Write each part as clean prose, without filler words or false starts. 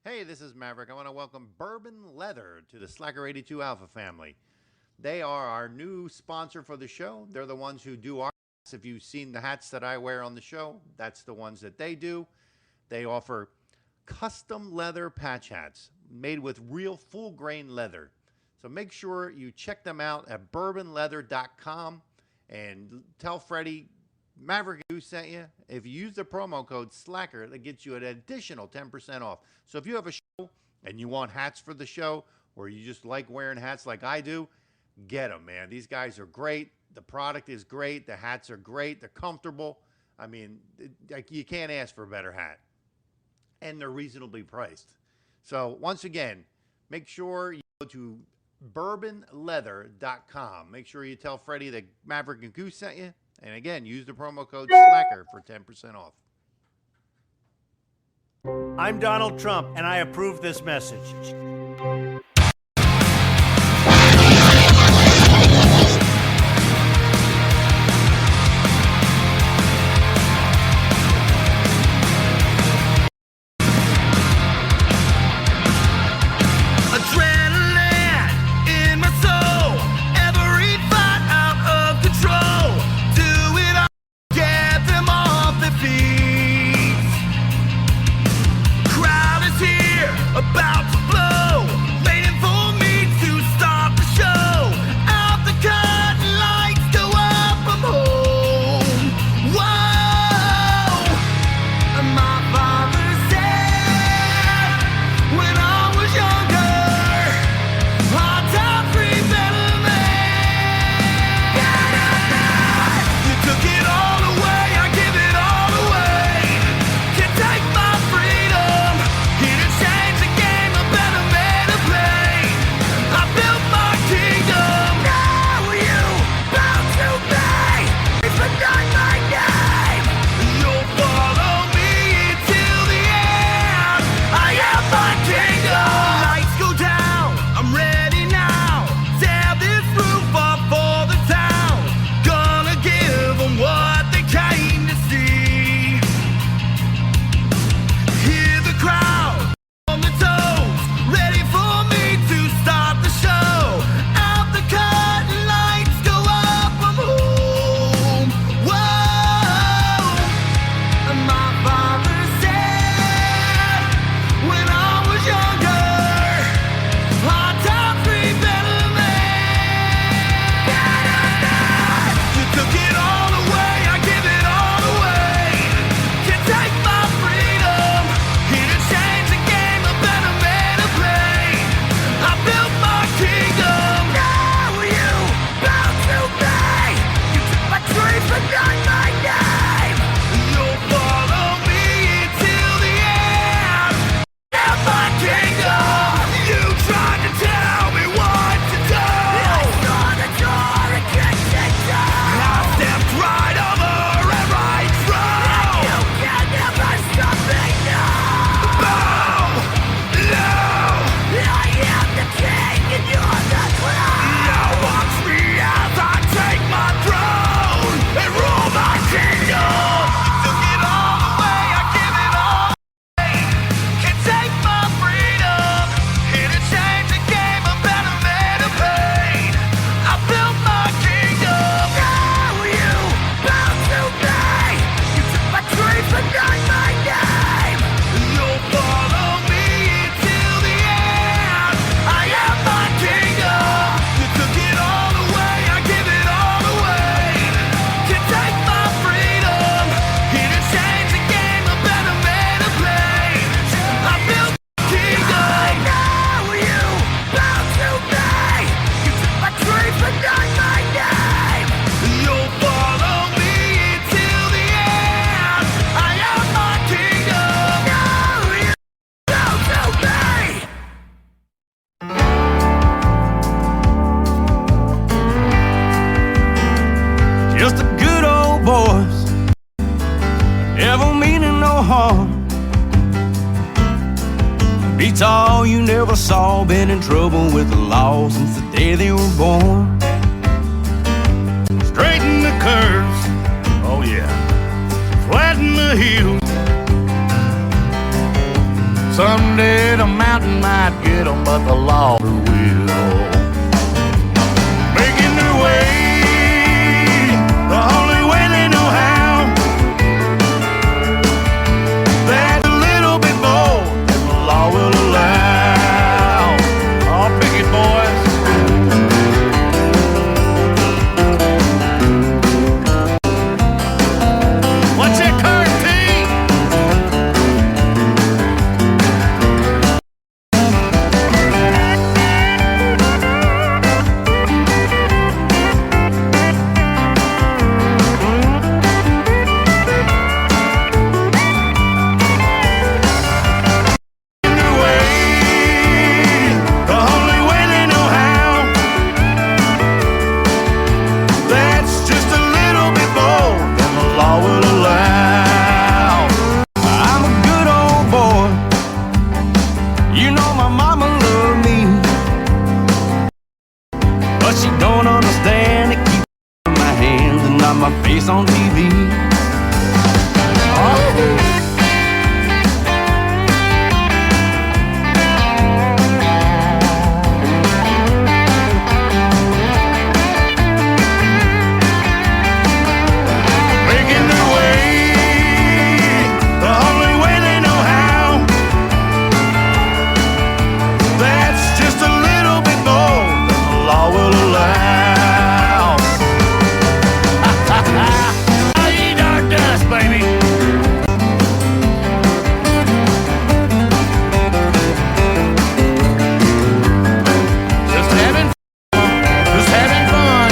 Hey, this is Maverick. I want to welcome Bourbon Leather to the Slacker82Alpha family. They are our new sponsor for the show. They're the ones who do our hats. If you've seen the hats that I wear on the show, that's the ones that they do. They offer custom leather patch hats made with real full-grain leather. So make sure you check them out at bourbonleather.com and tell Freddie Maverick who sent you. If you use the promo code SLACKER, that gets you an additional 10% off. So if you have a show and you want hats for the show, or you just like wearing hats like I do, get them, man. These guys are great. The product is great. The hats are great. They're comfortable. I mean, you can't ask for a better hat. And they're reasonably priced. So once again, make sure you go to bourbonleather.com. Make sure you tell Freddie that Maverick and Goose sent you. And again, use the promo code SLACKER for 10% off. I'm Donald Trump, and I approve this message. Beats all you never saw, been in trouble with the law since the day they were born. Straighten the curves, oh yeah, flatten the hills, Someday the mountain might get 'em, but the law will. Making their way the only way they know how. That's a little bit more than the law will allow. Oh, pick it, boys. What's that card, T? My face on TV. Making their way the only way they know how. That's just a little bit more than the law will allow. Hey, dark dust, baby. Just having fun.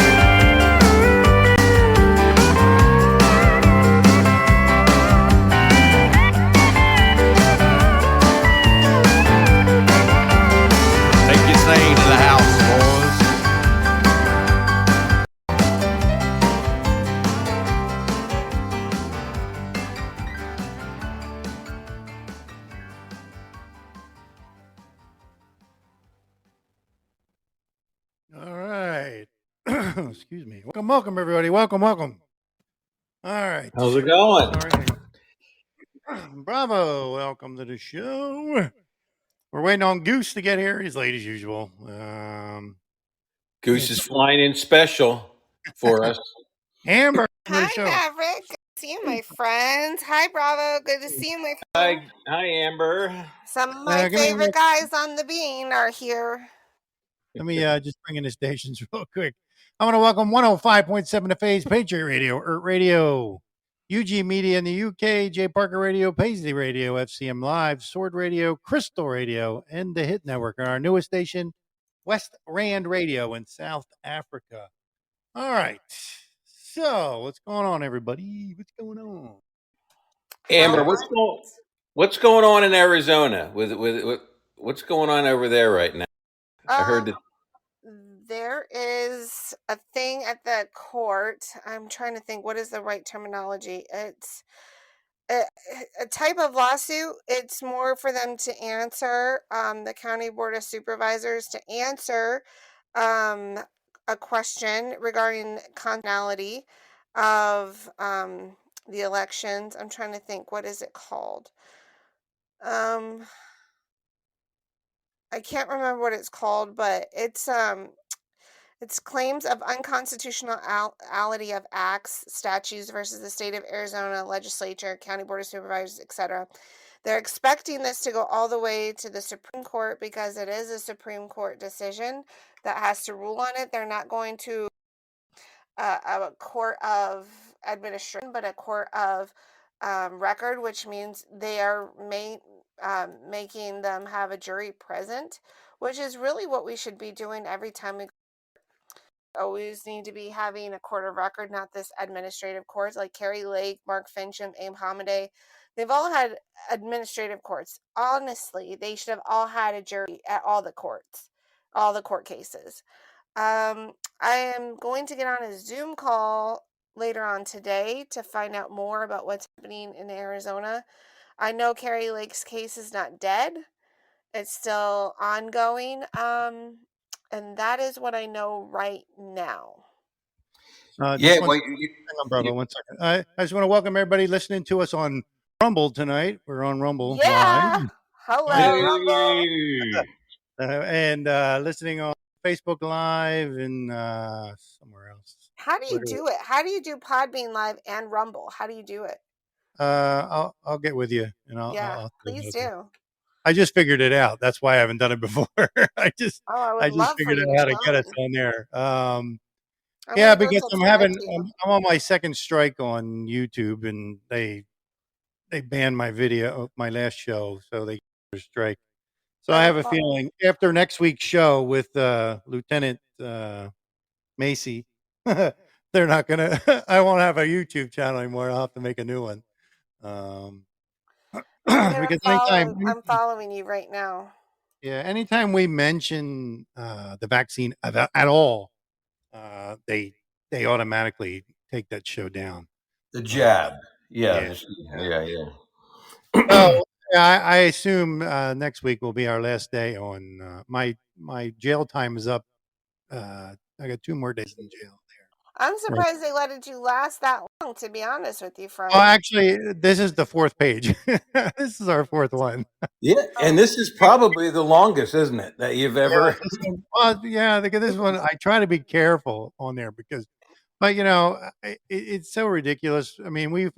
Take your thing to the house, boys. All right. Excuse me. Welcome, everybody. Welcome. All right. How's it going? Sorry. Bravo. Welcome to the show. We're waiting on Goose to get here. He's late as usual. Goose is flying in special for us. Amber. welcome to Hi, the show. Maverick. Good to see you, my friends. Hi, Bravo. Good to see you, my friend. Hi, Amber. Some of my give me a favorite guys on the bean are here. Let me just bring in the stations real quick. I want to welcome 105.7 to Phase, Patriot Radio, ERT Radio, UG Media in the UK, J Parker Radio, Paisley Radio, FCM Live, Sword Radio, Crystal Radio, and the Hit Network. And our newest station, West Rand Radio in South Africa. All right. So, what's going on, everybody? What's going on? Amber, what's going on in Arizona? With what's going on over there right now? I heard that. There is a thing at the court. I'm trying to think what is the right terminology. It's a type of lawsuit. It's more for them to answer, the County Board of Supervisors to answer a question regarding constitutionality of the elections. I'm trying to think, what is it called? I can't remember what it's called, but it's claims of unconstitutionality of acts, statutes versus the state of Arizona legislature, county board of supervisors, etc. They're expecting this to go all the way to the Supreme Court because it is a Supreme Court decision that has to rule on it. They're not going to a court of administration, but a court of record, which means they are making them have a jury present, which is really what we should be doing every time we always need to be having a court of record, not this administrative courts like Carrie Lake, Mark Fincham, Abe Hamaday. They've all had administrative courts. Honestly, they should have all had a jury at all the courts, all the court cases. I am going to get on a Zoom call later on today to find out more about what's happening in Arizona. I know Carrie Lake's case is not dead. It's still ongoing. And that is what I know right now. Yeah, hang on, brother. 1 second. I just want to welcome everybody listening to us on Rumble tonight. We're on Rumble Yeah. live. Hello, Rumble. And listening on Facebook Live and somewhere else. How do you do it? How do you do Podbean Live and Rumble? How do you do it? I'll get with you, and I'll please do. I just figured it out. That's why I haven't done it before. I just figured out how to get us on there. Yeah, because I'm on my second strike on YouTube, and they banned my video, my last show, so they strike. So I have a feeling after next week's show with Lieutenant Macy, they're not gonna. I won't have a YouTube channel anymore. I'll have to make a new one. Because I'm following you right now. Yeah, anytime we mention the vaccine at all, they automatically take that show down. The jab, yeah. So I assume next week will be our last day on my jail time is up. I got 2 more days in jail. I'm surprised they let you last that long, to be honest with you, Frank. Oh, actually, this is the 4th page. This is our 4th one. Yeah, and this is probably the longest, isn't it, that you've ever... Yeah, this one, I try to be careful on there because, but, it's so ridiculous. I mean,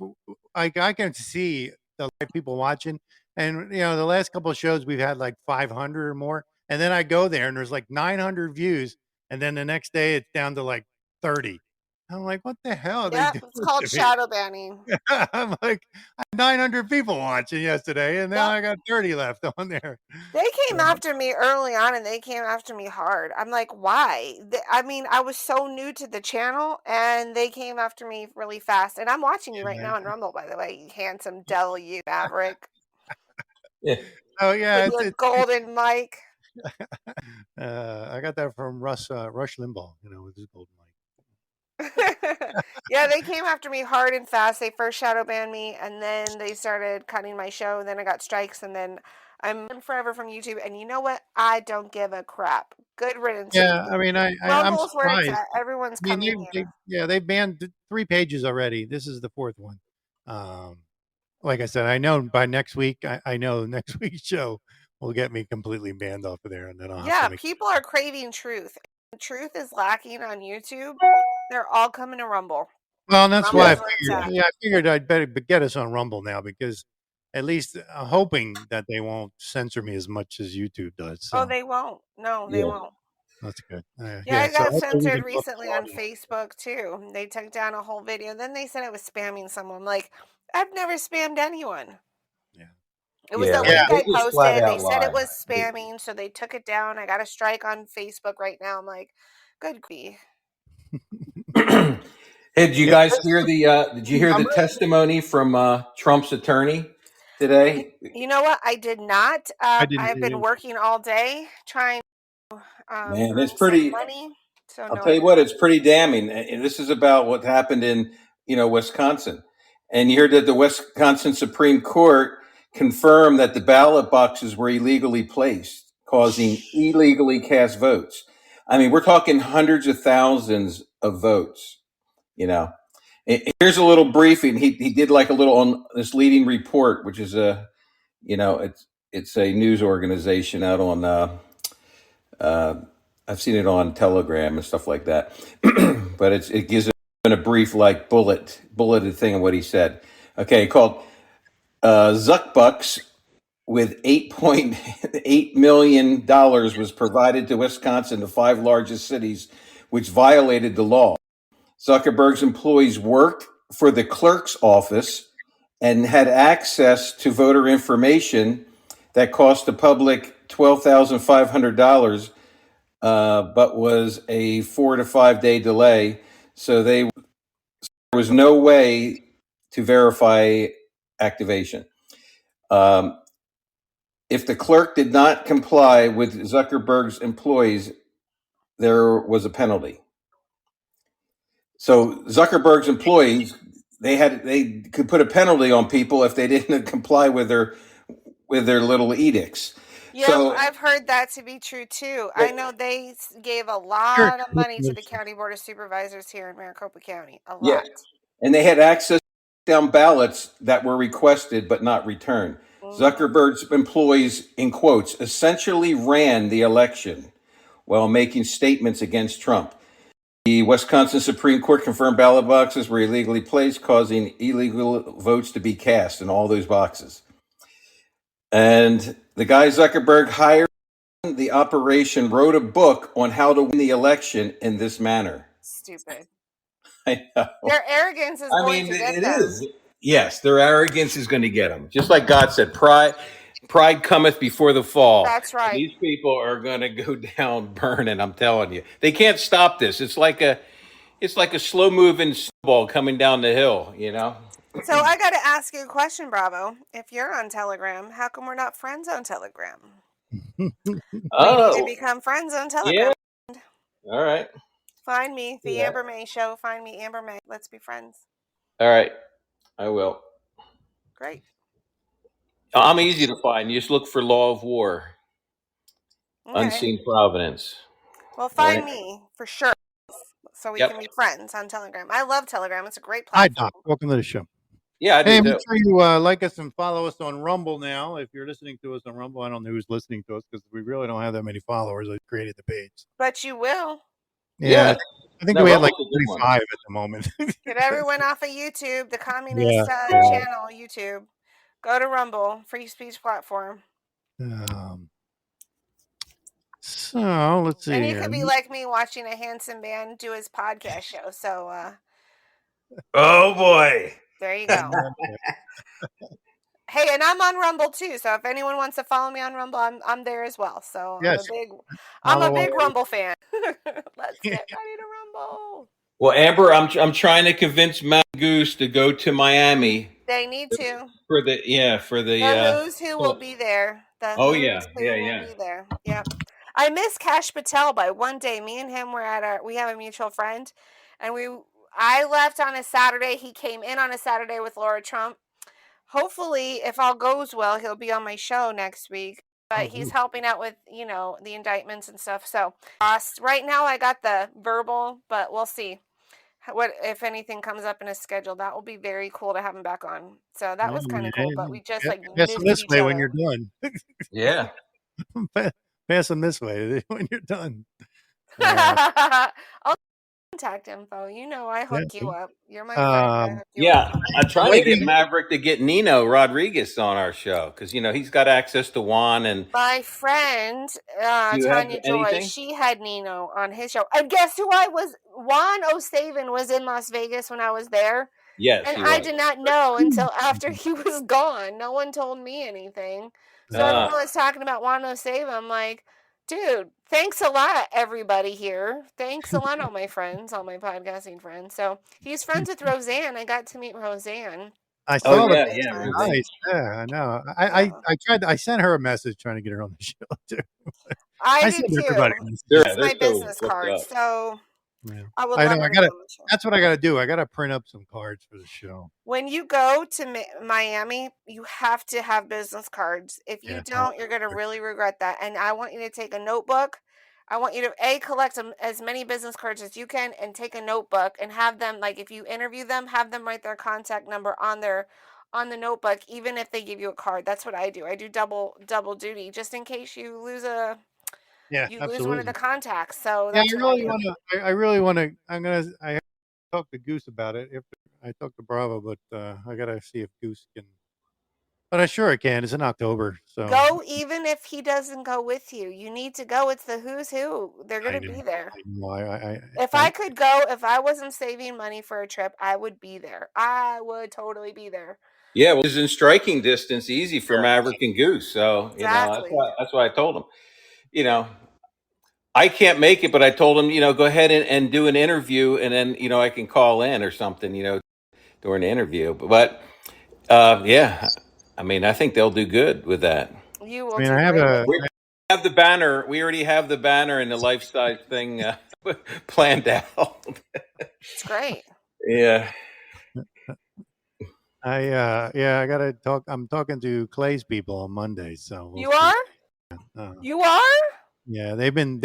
I can see the people watching, and, the last couple of shows we've had like 500 or more, and then I go there and there's like 900 views, and then the next day it's down to like 30. I'm like, what the hell? Yeah, it's called shadow banning. I'm like, I had 900 people watching yesterday, and now I got 30 left on there. They came after me early on, and they came after me hard. I'm like, why? I mean, I was so new to the channel, and they came after me really fast. And I'm watching you right now on Rumble, by the way, you handsome devil, you maverick. Yeah. Oh yeah, with your golden mic. I got that from Rush Limbaugh, with his golden mic. Yeah, they came after me hard and fast. They first shadow banned me, and then they started cutting my show. Then I got strikes, and then I'm forever from YouTube. And you know what? I don't give a crap. Good riddance. Yeah, I mean, I'm surprised. Everyone's coming here. They banned 3 pages already. This is the 4th one. Like I said, I know by next week. I know next week's show will get me completely banned off of there, and then people are craving truth. Truth is lacking on YouTube. They're all coming to Rumble. Well, and that's why I figured I'd better get us on Rumble now, because at least I'm hoping that they won't censor me as much as YouTube does. So. Oh, they won't. No, they won't. That's good. I got censored recently on Facebook too. They took down a whole video. Then they said I was spamming someone. Like, I've never spammed anyone. Yeah. It was the link I posted. They said it was spamming, so they took it down. I got a strike on Facebook right now. I'm like, good grief. Hey, did you guys hear the testimony from Trump's attorney today? You know what? I did not. I've been working all day trying to man, it's pretty money. So I'll tell you what, it's pretty damning. And this is about what happened in Wisconsin. And you heard that the Wisconsin Supreme Court confirmed that the ballot boxes were illegally placed, causing illegally cast votes. I mean, we're talking hundreds of thousands of votes. Here's a little briefing. He did like a little on this leading report, which is it's a news organization out on I've seen it on Telegram and stuff like that. But it gives a brief like bulleted thing of what he said. Okay, called Zuckbucks with $8.8 million was provided to Wisconsin, the 5 largest cities, which violated the law. Zuckerberg's employees worked for the clerk's office and had access to voter information that cost the public $12,500, but was a 4 to 5 day delay. So there was no way to verify activation. If the clerk did not comply with Zuckerberg's employees, there was a penalty. So Zuckerberg's employees, they could put a penalty on people if they didn't comply with their little edicts. Yeah, so, I've heard that to be true too. I know they gave a lot of money to the County Board of Supervisors here in Maricopa County. A lot. Yeah. And they had access to down ballots that were requested but not returned. Zuckerberg's employees, in quotes, essentially ran the election while making statements against Trump. The Wisconsin Supreme Court confirmed ballot boxes were illegally placed, causing illegal votes to be cast in all those boxes. And the guy Zuckerberg hired the operation wrote a book on how to win the election in this manner. Stupid. I know. Their arrogance is going to get them. Is. Yes, their arrogance is going to get them. Just like God said, pride cometh before the fall. That's right. And these people are going to go down burning. I'm telling you, they can't stop this. It's like a slow moving snowball coming down the hill. You know. So I got to ask you a question, Bravo. If you're on Telegram, how come we're not friends on Telegram? We need to become friends on Telegram. Yeah. All right. Find me, the Amber May Show. Find me, Amber May. Let's be friends. All right. I will. Great. I'm easy to find. You just look for Law of War. Okay. Unseen Providence. Well, find me for sure, so we can be friends on Telegram. I love Telegram. It's a great platform. Hi, Doc. Welcome to the show. Yeah, I do. Hey, make sure you like us and follow us on Rumble now. If you're listening to us on Rumble, I don't know who's listening to us because we really don't have that many followers. I created the page. But you will. Yeah. I think we had like 35 at the moment. Get everyone off of YouTube, the communist channel, YouTube. Go to Rumble, free speech platform. So let's see. And you could be like me watching a handsome man do his podcast show. So, oh boy. There you go. Hey, and I'm on Rumble too. So if anyone wants to follow me on Rumble, I'm there as well. So yes. I'm a big Rumble fan. Let's get ready to rumble. Well, Amber, I'm trying to convince Matt Goose to go to Miami. They need to. For the who's who will be there. Will be there. Yeah. I miss Kash Patel by one day. Me and him were we have a mutual friend, and I left on a Saturday. He came in on a Saturday with Laura Trump. Hopefully, if all goes well, he'll be on my show next week. But he's helping out with, the indictments and stuff. So right now I got the verbal, but we'll see what if anything comes up in his schedule. That will be very cool to have him back on. So that was kind of cool. But we just pass him this way when you're done. Yeah. Pass them this way when you're done. I'll contact info. I hook you up. You're my friend. I'm trying to get Maverick to get Nino Rodriguez on our show because he's got access to Juan and my friend Tanya Joy. She had Nino on his show, and guess who I was? Juan O'Savin was in Las Vegas when I was there. Yes, and I did not know until after he was gone. No one told me anything. So everyone was talking about Juan O'Savin. I'm like, dude, thanks a lot, everybody here. Thanks a lot, all my friends, all my podcasting friends. So he's friends with Roseanne. I got to meet Roseanne. I saw that. Yeah, nice. Yeah, I know. I tried. I sent her a message trying to get her on the show too. I did too. It's my business card. So I would. That's what I gotta do. I gotta print up some cards for the show. When you go to Miami, you have to have business cards. If you don't, you're gonna really regret that. And I want you to take a notebook. I want you to collect as many business cards as you can, and take a notebook and have them. Like if you interview them, have them write their contact number on the notebook, even if they give you a card. That's what I do. I do double duty just in case you lose lose one of the contacts. So that's I really want to. I talk to Goose about it. I talked to Bravo, but I gotta see if Goose can. But I sure can. It's in October, so go. Even if he doesn't go with you, you need to go. It's the who's who. They're gonna be there. If I could go, if I wasn't saving money for a trip, I would be there. I would totally be there. Yeah, well, it's in striking distance, easy for Maverick and Goose. So exactly. That's why I told him. I can't make it, but I told him, go ahead and do an interview, and then I can call in or something, during the interview. But I think they'll do good with that. You will. We have the banner. We already have the banner and the lifestyle thing planned out. It's great. Yeah. I gotta talk. I'm talking to Clay's people on Monday, so you are. You are. Yeah, they've been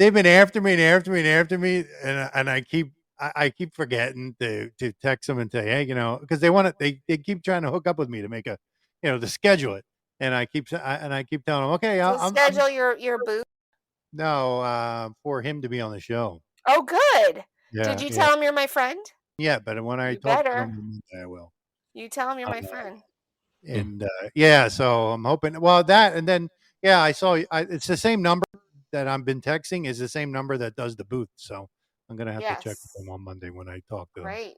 after me, and I keep forgetting to text them and say, hey, because they keep trying to hook up with me to make a to schedule it. And I keep telling him, okay, To schedule your booth. No, for him to be on the show. Oh, good. Yeah. Did you tell him you're my friend? Yeah, but when I You talk to better. him on Monday, I will. You tell him you're my friend. And yeah, so I'm hoping. Well, that and then I saw. It's the same number that I've been texting. Is the same number that does the booth. So I'm gonna have to check with him on Monday when I talk to him. Great.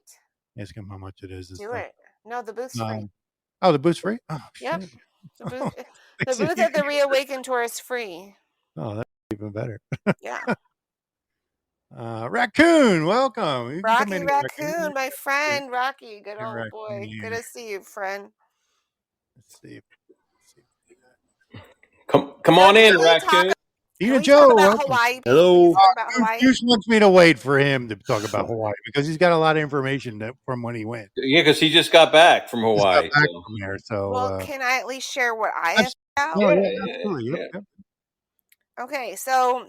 Ask him how much it is. Do it. No, the booth's free. Oh, the booth's free. Oh, yep. shit. The booth at the Reawaken Tour is free. Oh, that's even better. Yeah. Raccoon, welcome. Rocky Raccoon, my friend. Rocky, good old boy. Good to see you, friend. Let's see. Come on in, Raccoon. Joe, about Hawaii? Hello. About Hawaii? Juice wants me to wait for him to talk about Hawaii because he's got a lot of information from when he went. Yeah, because he just got back from Hawaii. Well, can I at least share what I have found? Oh, yeah, absolutely. Yep. Okay, so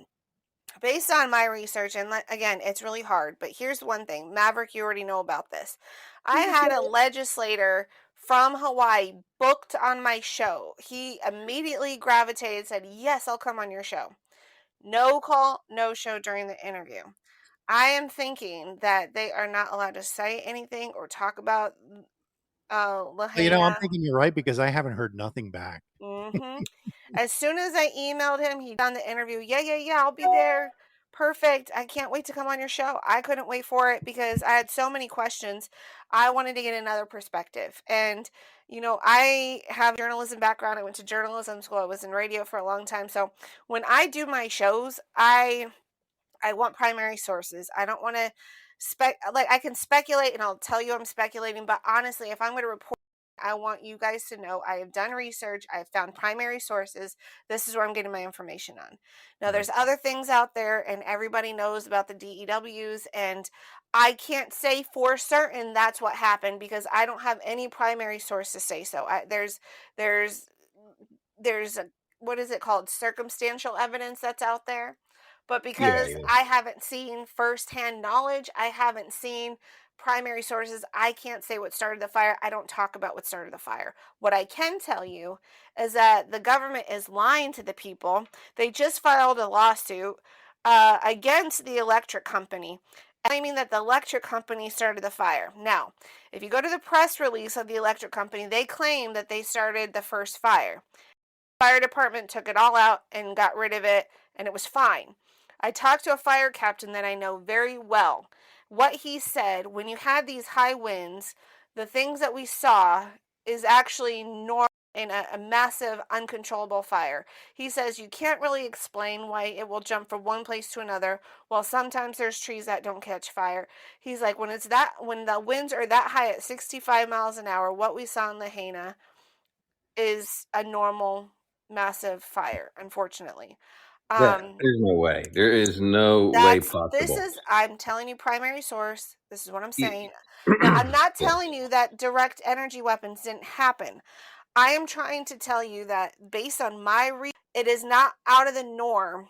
based on my research, and again, it's really hard, but here's one thing. Maverick, you already know about this. I had a legislator from Hawaii booked on my show. He immediately gravitated, said, yes, I'll come on your show. No call, no show during the interview. I am thinking that they are not allowed to say anything or talk about Lahaina. I'm thinking you're right because I haven't heard nothing back. Mm-hmm. As soon as I emailed him, he done the interview. Yeah, I'll be there. Perfect. I can't wait to come on your show. I couldn't wait for it because I had so many questions. I wanted to get another perspective. And, I have a journalism background. I went to journalism school. I was in radio for a long time. So when I do my shows, I want primary sources. I don't want to I can speculate and I'll tell you I'm speculating. But honestly, if I'm going to report, I want you guys to know I have done research. I have found primary sources. This is where I'm getting my information on. Now, there's other things out there, and everybody knows about the DEWs, and I can't say for certain that's what happened because I don't have any primary source to say so. There's a, what is it called? Circumstantial evidence that's out there. But because I haven't seen firsthand knowledge, I haven't seen primary sources, I can't say what started the fire. I don't talk about what started the fire. What I can tell you is that the government is lying to the people. They just filed a lawsuit against the electric company, claiming that the electric company started the fire. Now, if you go to the press release of the electric company, they claim that they started the first fire. The fire department took it all out and got rid of it, and it was fine. I talked to a fire captain that I know very well. What he said, when you had these high winds, the things that we saw is actually normal in a massive, uncontrollable fire. He says you can't really explain why it will jump from one place to another, while sometimes there's trees that don't catch fire. He's like, when the winds are that high at 65 miles an hour, what we saw in Lahaina is a normal, massive fire, unfortunately. There's no way. There is no way possible. I'm telling you, primary source. This is what I'm saying. Now, I'm not telling you that direct energy weapons didn't happen. I am trying to tell you that based on my research, it is not out of the norm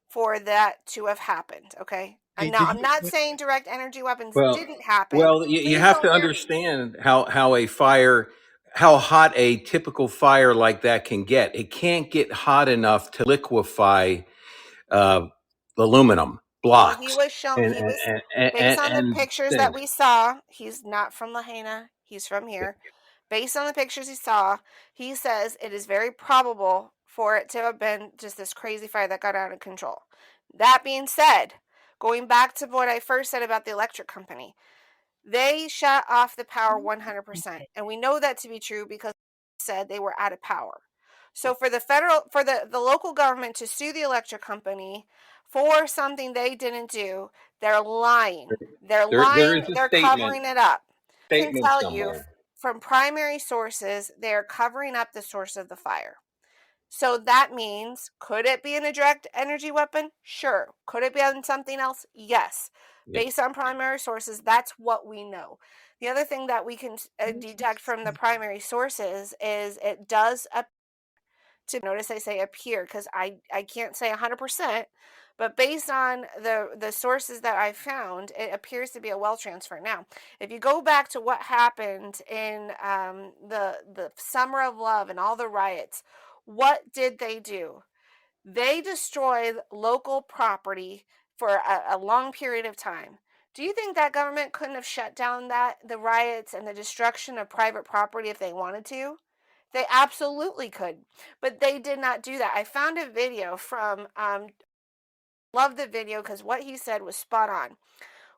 for that to have happened. Okay. And now I'm not saying direct energy weapons didn't happen. Well, you have to understand how hot a typical fire like that can get. It can't get hot enough to liquefy aluminum blocks. Well, he was shown. Based on the pictures that we saw, he's not from Lahaina. He's from here. Based on the pictures he saw, he says it is very probable for it to have been just this crazy fire that got out of control. That being said, going back to what I first said about the electric company, they shut off the power 100%. And we know that to be true because they said they were out of power. So for the local government to sue the electric company for something they didn't do, they're lying. They're lying. They're covering it up. I can tell you from primary sources, they're covering up the source of the fire. So that means, could it be in a direct energy weapon? Sure. Could it be on something else? Yes. Based on primary sources, that's what we know. The other thing that we can deduct from the primary sources is it does appear, to notice I say appear because I can't say 100%, But based on the sources that I found, it appears to be a wealth transfer. Now, if you go back to what happened in the Summer of Love and all the riots, what did they do? They destroyed local property for a long period of time. Do you think that government couldn't have shut down the riots and the destruction of private property if they wanted to? They absolutely could, but they did not do that. I found a video from love the video because what he said was spot on.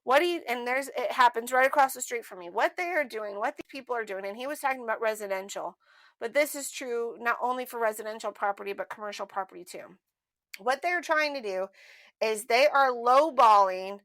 It happens right across the street from me. What they are doing, what these people are doing, and he was talking about residential, but this is true not only for residential property but commercial property too. What they're trying to do is they are lowballing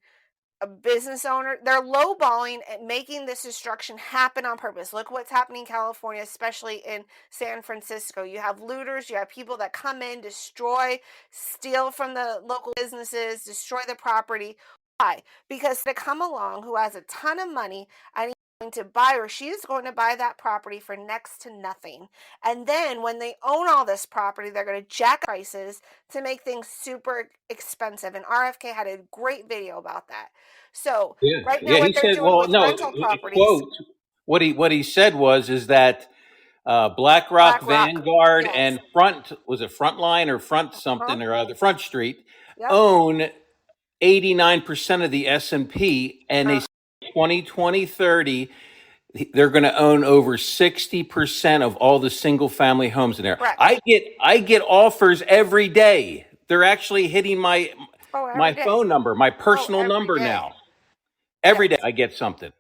a business owner. They're lowballing and making this destruction happen on purpose. Look what's happening in California, especially in San Francisco. You have looters, you have people that come in, destroy, steal from the local businesses, destroy the property. Why? Because they come along who has a ton of money and he's going to buy, or she is going to buy that property for next to nothing. And then when they own all this property, they're going to jack prices to make things super expensive. And RFK had a great video about that. So right now, what they're doing with rental properties. Quote, what he said is that BlackRock, Vanguard, yes, and Frontline or Front something or other, Front Street, yep, own 89% of the S&P, and they 2020, 30, they're going to own over 60% of all the single family homes in there. Correct. I get offers every day. They're actually hitting my phone number, my personal number day. now. Every day I get something.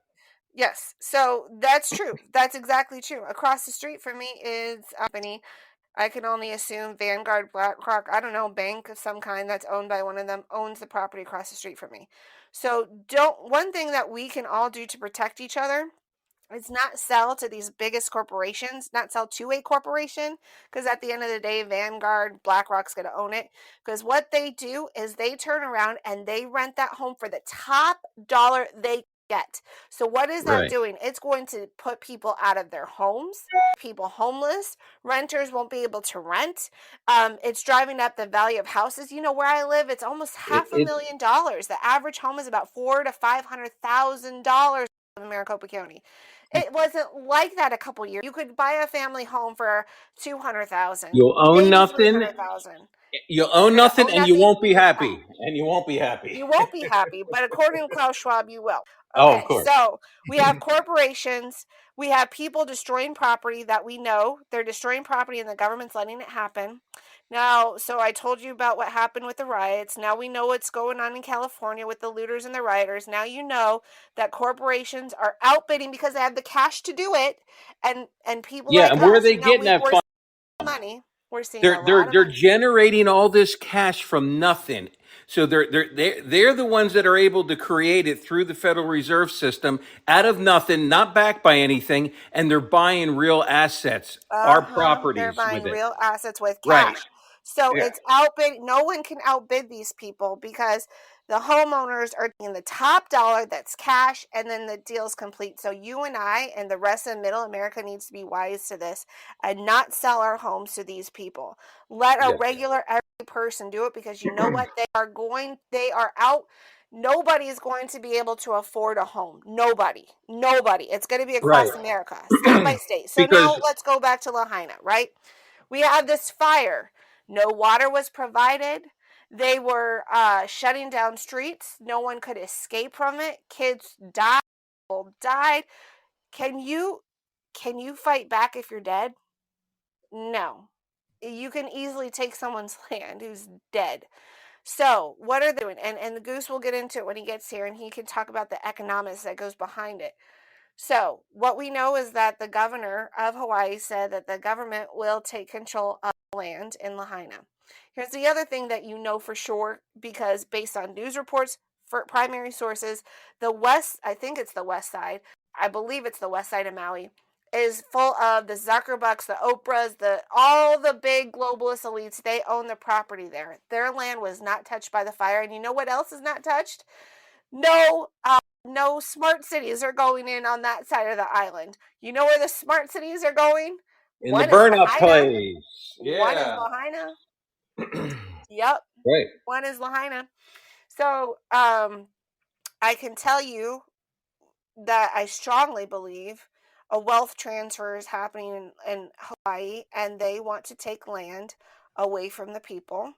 Yes. So that's true. That's exactly true. Across the street from me is a company. I can only assume Vanguard, BlackRock, I don't know, bank of some kind that's owned by one of them owns the property across the street from me. So one thing that we can all do to protect each other is not sell to these biggest corporations, not sell to a corporation, because at the end of the day, Vanguard, BlackRock's going to own it. Because what they do is they turn around and they rent that home for the top dollar they get. So what is that doing? It's going to put people out of their homes, people homeless, renters won't be able to rent. It's driving up the value of houses. You know, where I live, it's almost $500,000. The average home is about $400,000 to $500,000 in Maricopa County. It wasn't like that a couple years. You could buy a family home for $200,000. You'll own nothing. You'll own nothing, and you won't be happy. You won't be happy, but according to Klaus Schwab, you will. Okay, of course. So we have corporations, we have people destroying property that we know they're destroying property, and the government's letting it happen. Now, so I told you about what happened with the riots. Now we know what's going on in California with the looters and the rioters. Now you know that corporations are outbidding because they have the cash to do it, and people like us. Yeah, and where are they getting that money? We're seeing they're generating all this cash from nothing. So they're the ones that are able to create it through the Federal Reserve System out of nothing, not backed by anything, and they're buying real assets, our properties. They're buying real assets with cash. Right. So it's outbid. No one can outbid these people because the homeowners are getting the top dollar, that's cash, and then the deal's complete. So you and I and the rest of middle America needs to be wise to this and not sell our homes to these people. Let a regular every person do it, because you know what? They are out. Nobody is going to be able to afford a home. Nobody. It's going to be across America, state by state. So now let's go back to Lahaina, right? We have this fire. No water was provided. They were shutting down streets. No one could escape from it. Kids died. People died. Can you fight back if you're dead? No. You can easily take someone's land who's dead. So what are they doing? And the Goose will get into it when he gets here, and he can talk about the economics that goes behind it. So what we know is that the governor of Hawaii said that the government will take control of land in Lahaina. Here's the other thing that you know for sure, because based on news reports, for primary sources, I think it's the west side, I believe it's the west side of Maui, is full of the Zuckerbucks, the Oprahs, all the big globalist elites. They own the property there. Their land was not touched by the fire. And you know what else is not touched? No smart cities are going in on that side of the island. You know where the smart cities are going? In the burn-up place. One is Lahaina. Yep. Right. One is Lahaina. So I can tell you that I strongly believe a wealth transfer is happening in Hawaii, and they want to take land away from the people.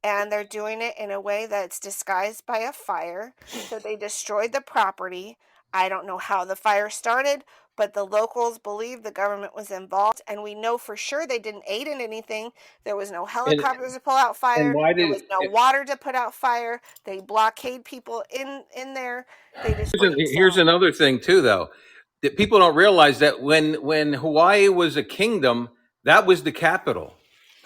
And they're doing it in a way that's disguised by a fire. So they destroyed the property. I don't know how the fire started, but the locals believe the government was involved, and we know for sure they didn't aid in anything. There was no helicopters to pull out fire. why There did was no water to put out fire. They blockade people in there. They destroyed Here's another thing too, though, that people don't realize that when Hawaii was a kingdom, that was the capital.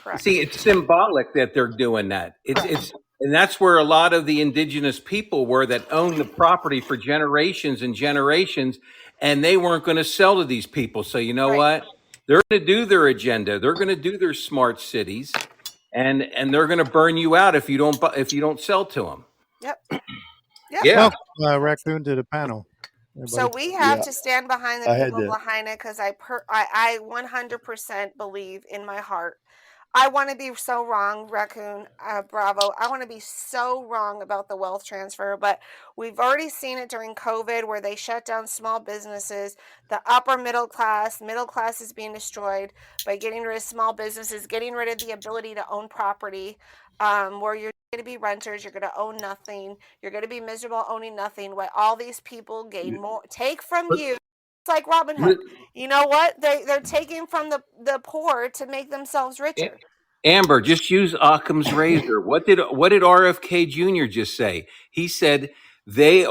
Correct. See, it's symbolic that they're doing that. It's and that's where a lot of the indigenous people were that owned the property for generations and generations, and they weren't going to sell to these people. So you know what? They're going to do their agenda. They're going to do their smart cities, and they're going to burn you out if you don't sell to them. Yep. Yeah. Welcome, Raccoon, to the panel. So we have to stand behind the people of Lahaina, because I 100% believe in my heart. I want to be so wrong, Raccoon, Bravo. I want to be so wrong about the wealth transfer, but we've already seen it during COVID where they shut down small businesses. The upper middle class is being destroyed by getting rid of small businesses, getting rid of the ability to own property, where you're going to be renters, you're going to own nothing, you're going to be miserable owning nothing, while all these people gain more, take from you. It's like Robin Hood. You know what? They're taking from the poor to make themselves richer. Amber, just use Occam's razor. What did RFK Jr. just say? He said their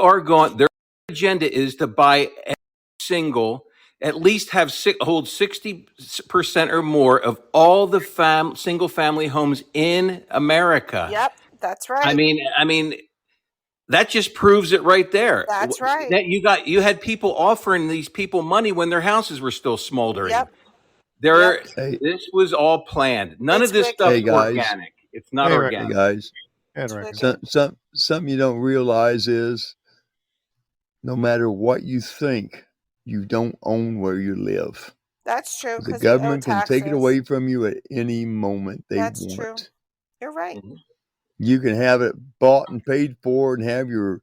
agenda is to buy every single, at least hold 60% or more of all the single family homes in America. Yep, that's right. I mean, that just proves it right there. That's right. That you had people offering these people money when their houses were still smoldering. Yep. This was all planned. None of this stuff is organic. It's not organic. Hey guys, something you don't realize is no matter what you think, you don't own where you live. That's true. The government can take it away from you at any moment they want. That's true. You're right. Mm-hmm. You can have it bought and paid for and have your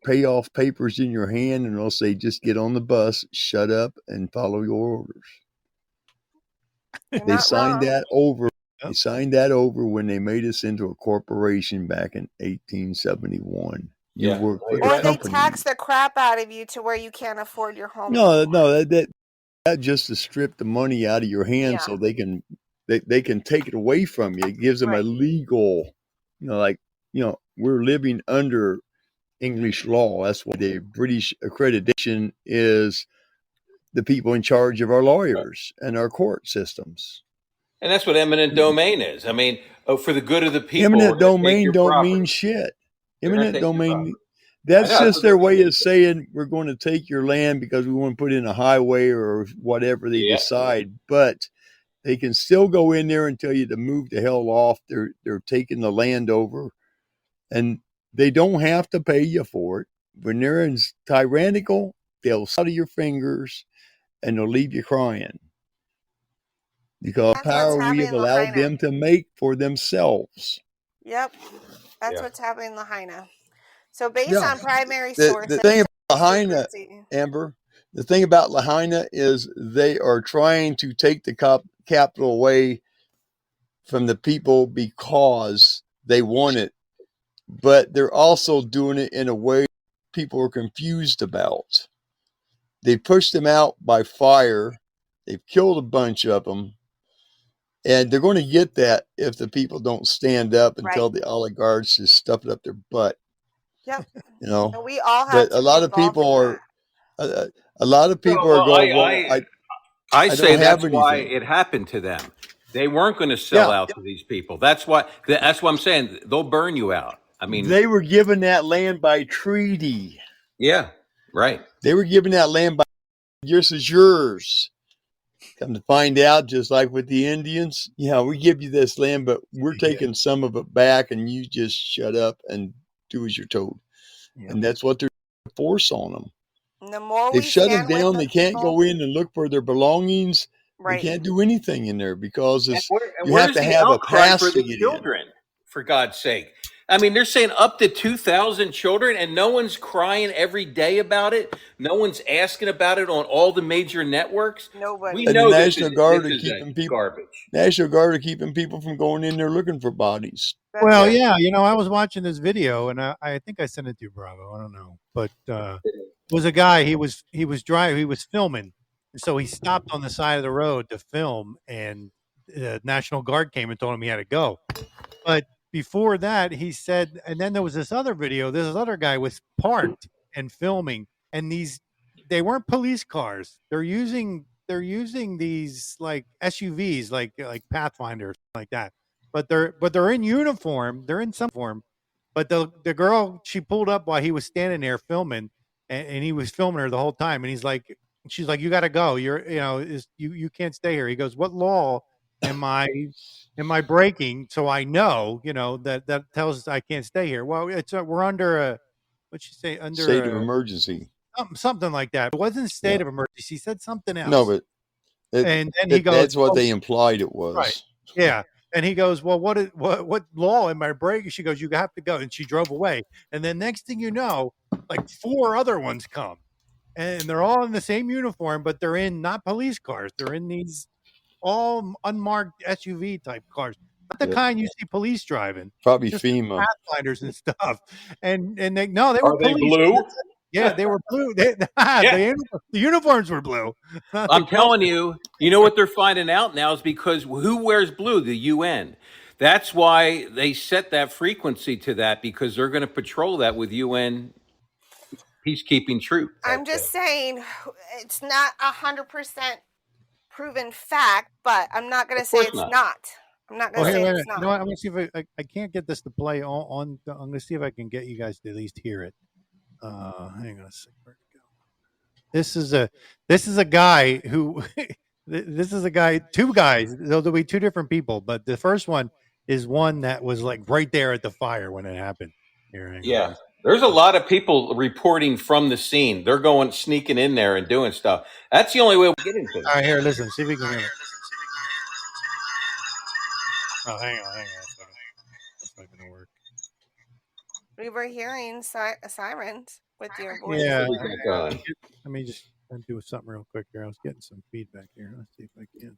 payoff papers in your hand, and they'll say, just get on the bus, shut up, and follow your orders. They signed that over. They signed that over when they made us into a corporation back in 1871. You work for the company. They tax the crap out of you to where you can't afford your home. No, that just to strip the money out of your hands so they can take it away from you. It gives them a legal, we're living under English law. That's why the British accreditation is the people in charge of our lawyers and our court systems. And that's what eminent domain is. I mean, for the good of the people. Eminent domain don't mean shit. Eminent domain, that's just their way of saying we're going to take your land because we want to put in a highway or whatever they decide. But they can still go in there and tell you to move the hell off. They're taking the land over, and they don't have to pay you for it. When they're tyrannical, they'll salt your fingers and they'll leave you crying. Because power we have allowed them to make for themselves. Yep. That's what's happening in Lahaina. So based on primary sources. The thing about Lahaina, Amber, the thing about Lahaina is they are trying to take the capital away from the people because they want it. But they're also doing it in a way people are confused about. They pushed them out by fire. They've killed a bunch of them. And they're going to get that if the people don't stand up and tell the oligarchs to stuff it up their butt. Yep. And we all have. But a lot of people are. A lot of people are going. I say that's why it happened to them. They weren't going to sell out to these people. That's why. That's what I'm saying. They'll burn you out. I mean, they were given that land by treaty. Yeah. Right. They were given that land by. This is yours. Come to find out, just like with the Indians, we give you this land, but we're taking some of it back, and you just shut up and do as you're told. Yeah. And that's what they're force on them. And the more they shut them down, they can't go in and look for their belongings. Right. They can't do anything in there because you have to have a pass for to the get children. for God's sake. I mean, they're saying up to 2,000 children, and no one's crying every day about it. No one's asking about it on all the major networks. Nobody. We And know the this National is Guard are this is keeping people. garbage. National Guard are keeping people from going in there looking for bodies. Well, yeah, I was watching this video, and I think I sent it to you, Bravo. I don't know, but it was a guy. He was driving. He was filming, so he stopped on the side of the road to film, and the National Guard came and told him he had to go. But before that, he said, and then there was this other video. This other guy was parked and filming, and they weren't police cars. They're using these like SUVs, like Pathfinder, like that. But they're in uniform. They're in some form. But the girl, she pulled up while he was standing there filming, and he was filming her the whole time. And she's like, you got to go. You can't stay here. He goes, what law am I breaking? So I know, that tells us I can't stay here. Well, we're under what'd you say? Under State of emergency. Something like that. It wasn't state of emergency. He said something else. No, but and then he goes, that's what they implied it was. Right. Yeah. And he goes, well, what law am I breaking? She goes, you have to go. And she drove away. And then next thing you know, like 4 other ones come. And they're all in the same uniform, but they're in not police cars. They're in these all unmarked SUV type cars. Not the kind you see police driving. Probably just FEMA. Pathfinders and stuff. And they were Are they police. blue? Yeah, they were blue. The uniforms were blue. I'm telling you, you know what they're finding out now is because who wears blue? The UN. That's why they set that frequency to that, because they're going to patrol that with UN peacekeeping troops. I'm just saying it's not 100% proven fact, but I'm not going to say it's not. I'm not going to say it's not. You know what? I'm going to see if I can't get this to play on. I'm going to see if I can get you guys to at least hear it. Hang on a second. Where'd it go? This is a guy who this is a guy, 2 guys. There'll be 2 different people, but the first one is one that was like right there at the fire when it happened. Here, yeah. There's a lot of people reporting from the scene. They're sneaking in there and doing stuff. That's the only way we get into it. All right, here, listen. See if we can hear it. Oh, hang on. That's not going to work. We were hearing sirens with your voice. Yeah. Let me just do something real quick here. I was getting some feedback here. Let's see if I can.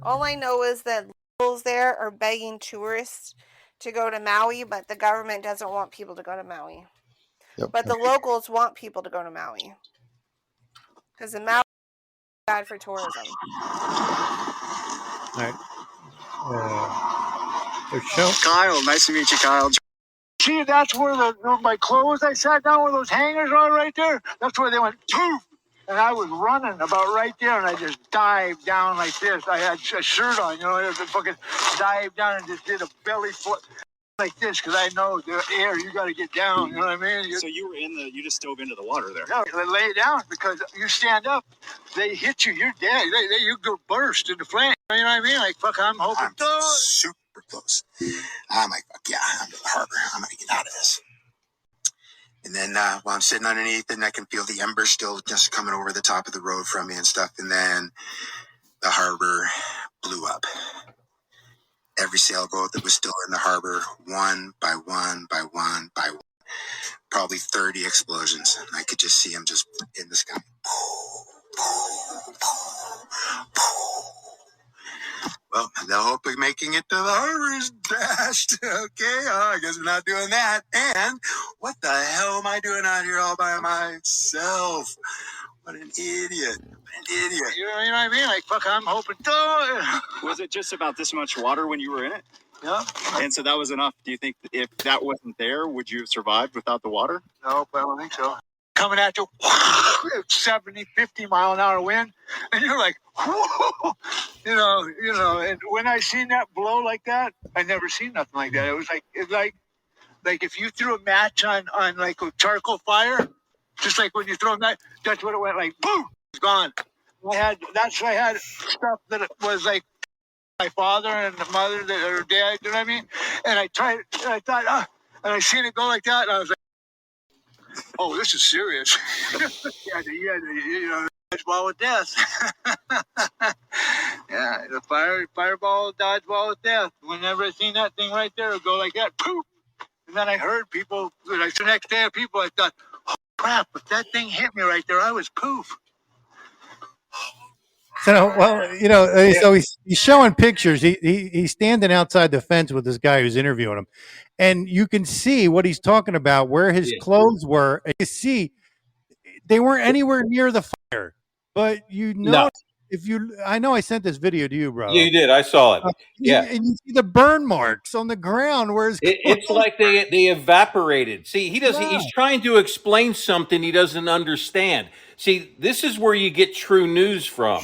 All I know is that locals there are begging tourists to go to Maui, but the government doesn't want people to go to Maui. Yep. But the locals want people to go to Maui. Because the Maui is bad for tourism. All right. Kyle, nice to meet you, Kyle. See, that's where my clothes I sat down where those hangers are right there. That's where they went poof, and I was running about right there, and I just dived down like this. I had a shirt on, I just fucking dived down and just did a belly flip like this because I know the air. You got to get down. You know what I mean? So you just dove into the water there. No, they lay down because you stand up, they hit you, you're dead. You go burst into flame. You know what I mean? Like fuck, I'm hoping. I'm super close. I'm like, fuck yeah, I'm to the harbor. I'm gonna get out of this. And then while I'm sitting underneath, and I can feel the embers still just coming over the top of the road from me and stuff. And then the harbor blew up. Every sailboat that was still in the harbor, one by one by one by one, probably 30 explosions. And I could just see them just in the sky. Well, the hope of making it to the harbor is dashed. Okay, I guess we're not doing that. And what the hell am I doing out here all by myself? What an idiot. You know what I mean? Like, fuck, I'm hoping. Was it just about this much water when you were in it? Yeah. And so that was enough. Do you think if that wasn't there, would you have survived without the water? Nope, I don't think so. Coming at you, 70, 50 mile an hour wind, and you're like, whoa, and when I seen that blow like that, I never seen nothing like that. It was like if you threw a match on like a charcoal fire, just like when you throw a match, that's what it went like, boom, it's gone. I had stuff that was like my father and the mother or dad, you know what I mean? And I thought, and I seen it go like that, and I was like, oh, this is serious. Yeah, as well with death. Yeah, the fireball, dodgeball of death. Whenever I seen that thing right there, it would go like that, poof. And then I heard people, like the next day, I thought, oh, crap, if that thing hit me right there, I was poof. So, well, so he's showing pictures. He's standing outside the fence with this guy who's interviewing him, and you can see what he's talking about, where his clothes were. And you see they weren't anywhere near the fire, but I know I sent this video to you, bro. You did. I saw it. And you see the burn marks on the ground where it's like they evaporated. See, he's trying to explain something he doesn't understand. See, this is where you get true news from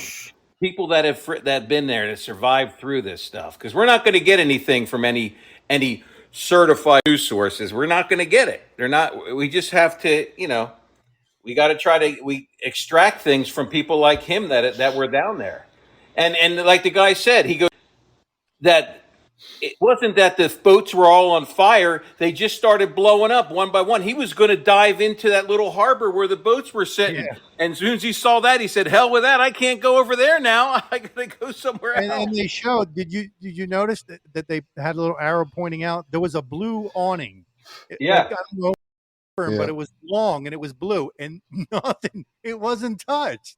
people that have been there, that survived through this stuff. Because we're not going to get anything from any certified news sources. We're not going to get it. They're not. We just have to, we got to try to extract things from people like him that were down there. And like the guy said, he goes that it wasn't that the boats were all on fire. They just started blowing up one by one. He was going to dive into that little harbor where the boats were sitting. Yeah. And as soon as he saw that, he said, hell with that. I can't go over there now. I got to go somewhere else. And they showed, did you notice that they had a little arrow pointing out? There was a blue awning. Yeah. But it was long and it was blue and nothing. It wasn't touched.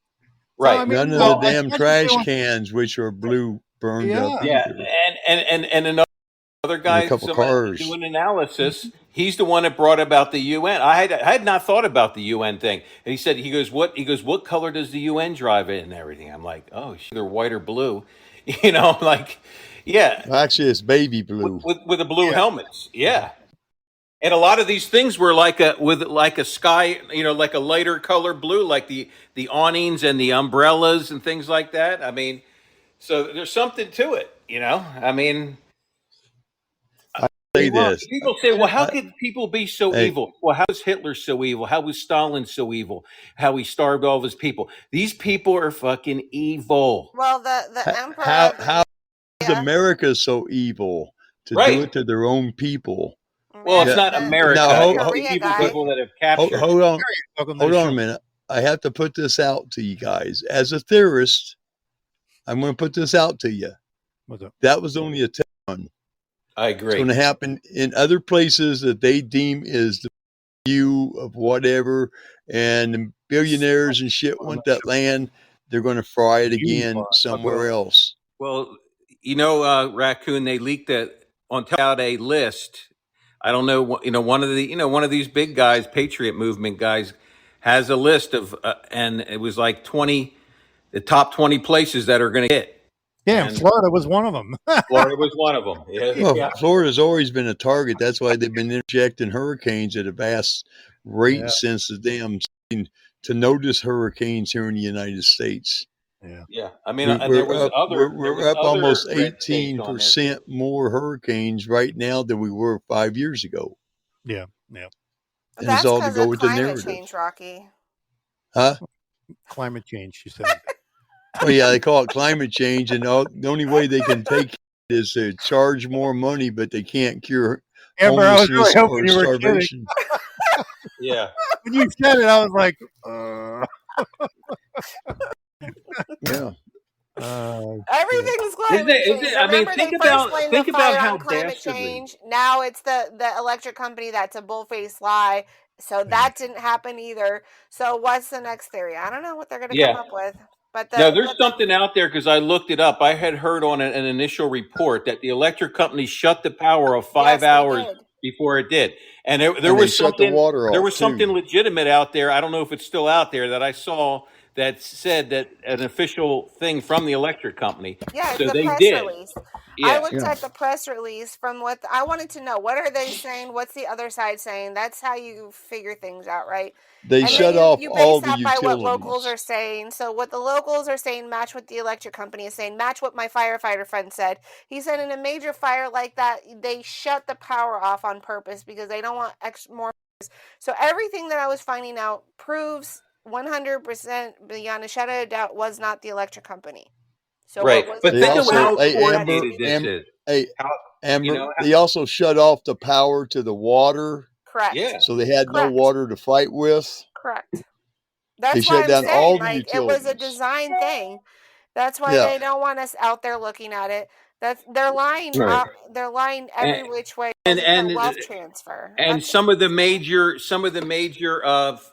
Right. So, I mean, none of the damn trash cans, which are blue, burned up. Yeah. And another guy doing analysis. He's the one that brought about the UN. I had not thought about the UN thing. And he goes, what color does the UN drive in and everything? I'm like, oh, they're white or blue. Yeah. Actually, it's baby blue. With the blue helmets. Yeah. And a lot of these things were like a sky, like a lighter color blue, like the awnings and the umbrellas and things like that. I mean, so there's something to it, I mean, I say this. People say, well, how could people be so evil? Well, how was Hitler so evil? How was Stalin so evil? How he starved all of his people? These people are fucking evil. Well, the emperor. How is America so evil to do it to their own people? Well, it's not America. No, people that have captured. Hold on a minute. I have to put this out to you guys. As a theorist, I'm going to put this out to you. What's up? That was only a test run. I agree. It's going to happen in other places that they deem is the view of whatever, and the billionaires and shit want that land. They're going to fry it again somewhere else. Well, Raccoon, they leaked out a list. I don't know. One of these big guys, Patriot Movement guys, has a list of, and it was like the top 20 places that are going to hit. Yeah, and Florida was one of them. Florida was one of them. Yeah. Florida's always been a target. That's why they've been injecting hurricanes at a vast rate since the damn to notice hurricanes here in the United States. Yeah. I mean, we're up almost 18% more hurricanes right now than we were 5 years ago. Yeah. And it's all to go with the narrative. Change, Rocky. Huh? Climate change, she said. Oh yeah, they call it climate change, and the only way they can take it is to charge more money, but they can't cure homelessness or starvation. Yeah. When you said it, I was like, yeah. Everything's climate change. I mean, think about how climate change. Now it's the electric company that's a bull-faced lie. So that didn't happen either. So what's the next theory? I don't know what they're going to come up with. But there's something out there because I looked it up. I had heard on an initial report that the electric company shut the power off 5 hours before it did, and there was something. There was something legitimate out there. I don't know if it's still out there that I saw that said that an official thing from the electric company. Yeah, so the they press did. Release. I looked at the press release from what I wanted to know. What are they saying? What's the other side saying? That's how you figure things out, right? They shut off all the utilities. You base that by what locals are saying. So what the locals are saying match what the electric company is saying, match what my firefighter friend said. He said in a major fire like that, they shut the power off on purpose because they don't want more. So everything that I was finding out proves 100% beyond a shadow of doubt was not the electric company. So right, but think of how coordinated this is. Amber, they also shut off the power to the water. Correct. Yeah. So they had no water to fight with. Correct. That's they shut down all the utilities. It was a design thing. That's why they don't want us out there looking at it. They're lying. Right. They're lying every which way. And Wealth transfer. And some of the major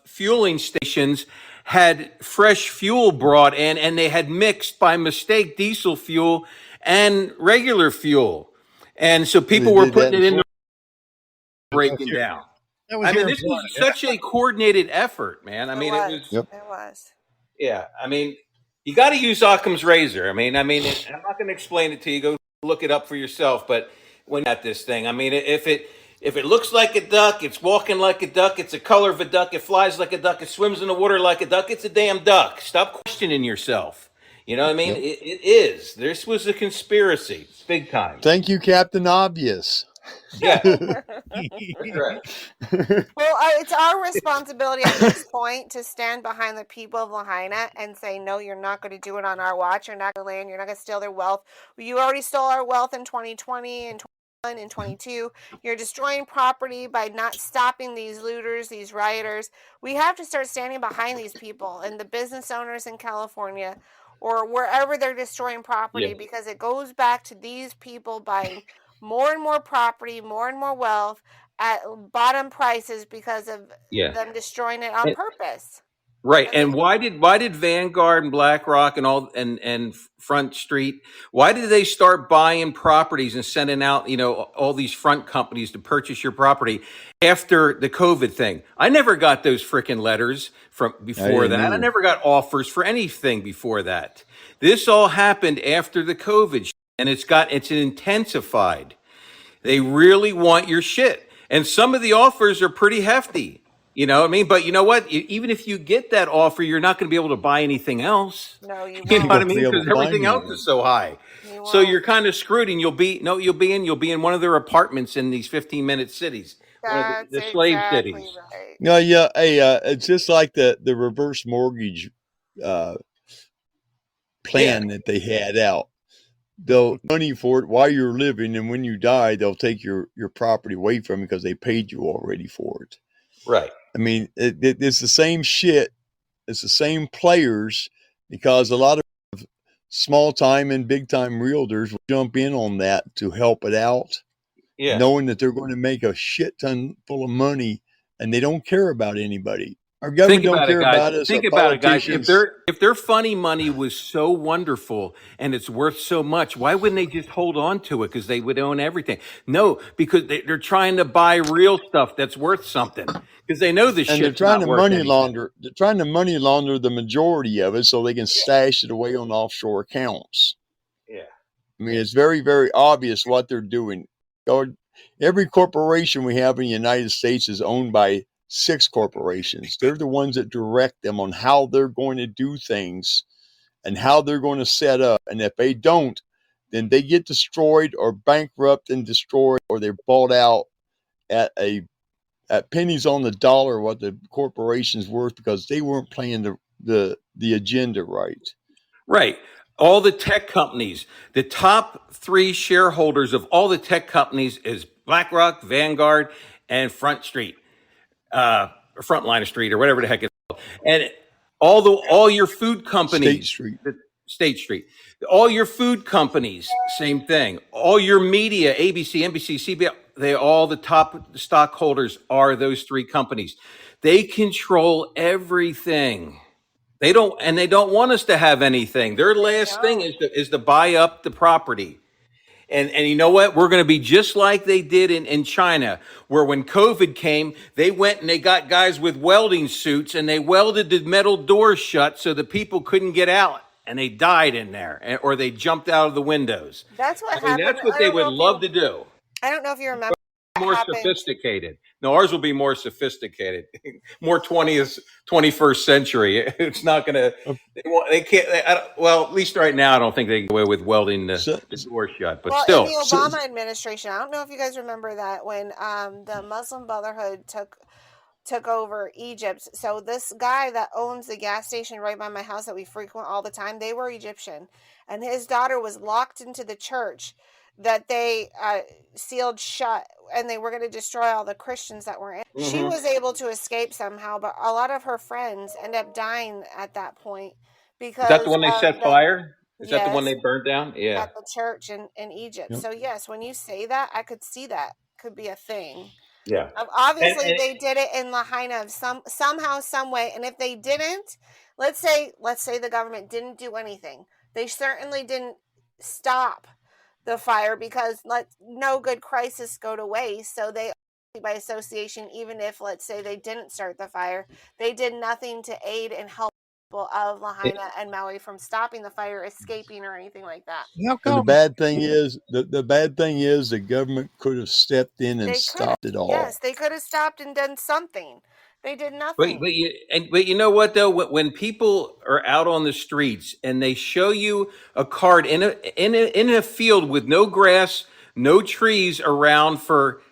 fueling stations had fresh fuel brought in, and they had mixed by mistake diesel fuel and regular fuel, and so people were putting it in the breaking down. I mean, this was such a coordinated effort, man. I mean, it was. Yeah, I mean, you got to use Occam's razor. I mean, I'm not going to explain it to you. Go look it up for yourself. But when at this thing, I mean, if it looks like a duck, it's walking like a duck, it's the color of a duck, it flies like a duck, it swims in the water like a duck, it's a damn duck. Stop questioning yourself. You know what I mean? It is. This was a conspiracy, big time. Thank you, Captain Obvious. Yeah. Well, it's our responsibility at this point to stand behind the people of Lahaina and say, no, you're not going to do it on our watch. You're not going to land. You're not going to steal their wealth. You already stole our wealth in 2020 and 21 and 22. You're destroying property by not stopping these looters, these rioters. We have to start standing behind these people and the business owners in California or wherever they're destroying property, because it goes back to these people buying more and more property, more and more wealth at bottom prices because of them destroying it on purpose. Right. And why did Vanguard and BlackRock and all and Front Street, why did they start buying properties and sending out, all these front companies to purchase your property after the COVID thing? I never got those freaking letters from before that. I never got offers for anything before that. This all happened after the COVID and it's intensified. They really want your shit. And some of the offers are pretty hefty. You know what I mean? But you know what? Even if you get that offer, you're not going to be able to buy anything else. No, you won't. You know what I mean? Because everything else is so high. So you're kind of screwed, and you'll be in one of their apartments in these 15-minute cities, the slave cities. Right. No, yeah, it's just like the reverse mortgage plan that they had out. They'll money for it while you're living, and when you die, they'll take your property away from you because they paid you already for it. Right. I mean, it's the same shit. It's the same players, because a lot of small time and big time realtors will jump in on that to help it out, knowing that they're going to make a shit ton full of money, and they don't care about anybody. Our government don't care about us. Think about it, guys. If their funny money was so wonderful and it's worth so much, why wouldn't they just hold on to it? Because they would own everything. No, because they're trying to buy real stuff that's worth something. Because they know this shit. And they're trying to money launder. They're trying to money launder the majority of it so they can stash it away on offshore accounts. Yeah. I mean, it's very, very obvious what they're doing. Every corporation we have in the United States is owned by 6 corporations. They're the ones that direct them on how they're going to do things and how they're going to set up. And if they don't, then they get destroyed or bankrupt and destroyed, or they're bought out at pennies on the dollar what the corporation's worth, because they weren't playing the agenda right. Right. All the tech companies, the top 3 shareholders of all the tech companies is BlackRock, Vanguard, and Front Street. Frontline Street or whatever the heck it's called. And all your food companies, State Street, all your food companies, same thing. All your media, ABC, NBC, CBS, all the top stockholders are those 3 companies. They control everything. They don't want us to have anything. Their last thing is to buy up the property. And you know what? We're going to be just like they did in China, where when COVID came, they went and they got guys with welding suits and they welded the metal doors shut so the people couldn't get out, and they died in there, or they jumped out of the windows. That's what happened. That's what they would love to do. I don't know if you remember. More sophisticated. No, ours will be more sophisticated, more 21st century. It's not going to. They can't. Well, at least right now, I don't think they can get away with welding the door shut. But still, in the Obama administration, I don't know if you guys remember that when the Muslim Brotherhood took over Egypt. So this guy that owns the gas station right by my house that we frequent all the time, they were Egyptian, and his daughter was locked into the church that they sealed shut, and they were going to destroy all the Christians that were in. Mm-hmm. She was able to escape somehow, but a lot of her friends end up dying at that point. Because is that the one they set fire? Is that the one they burned down? Yeah. At the church in Egypt. Yep. So yes, when you say that, I could see that could be a thing. Yeah. Obviously, they did it in Lahaina somehow, some way. And if they didn't, let's say the government didn't do anything. They certainly didn't stop the fire, because no good crisis go to waste. So they, by association, even if, let's say, they didn't start the fire, they did nothing to aid and help people of Lahaina and Maui from stopping the fire, escaping, or anything like that. And the bad thing is, the government could have stepped in and stopped it all. Yes, they could have stopped and done something. They did nothing. But you know what though? When people are out on the streets and they show you a cart in a field with no grass, no trees around for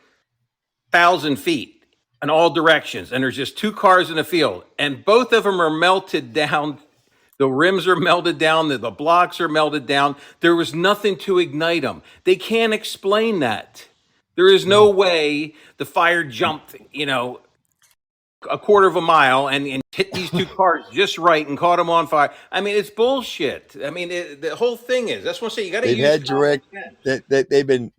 1,000 feet in all directions, and there's just two cars in the field, and both of them are melted down. The rims are melted down. The blocks are melted down. There was nothing to ignite them. They can't explain that. There is no way the fire jumped, a quarter of a mile and hit these two cars just right and caught them on fire. I mean, it's bullshit. I mean, the whole thing is, that's what I say. You got to use. Had direct. They've been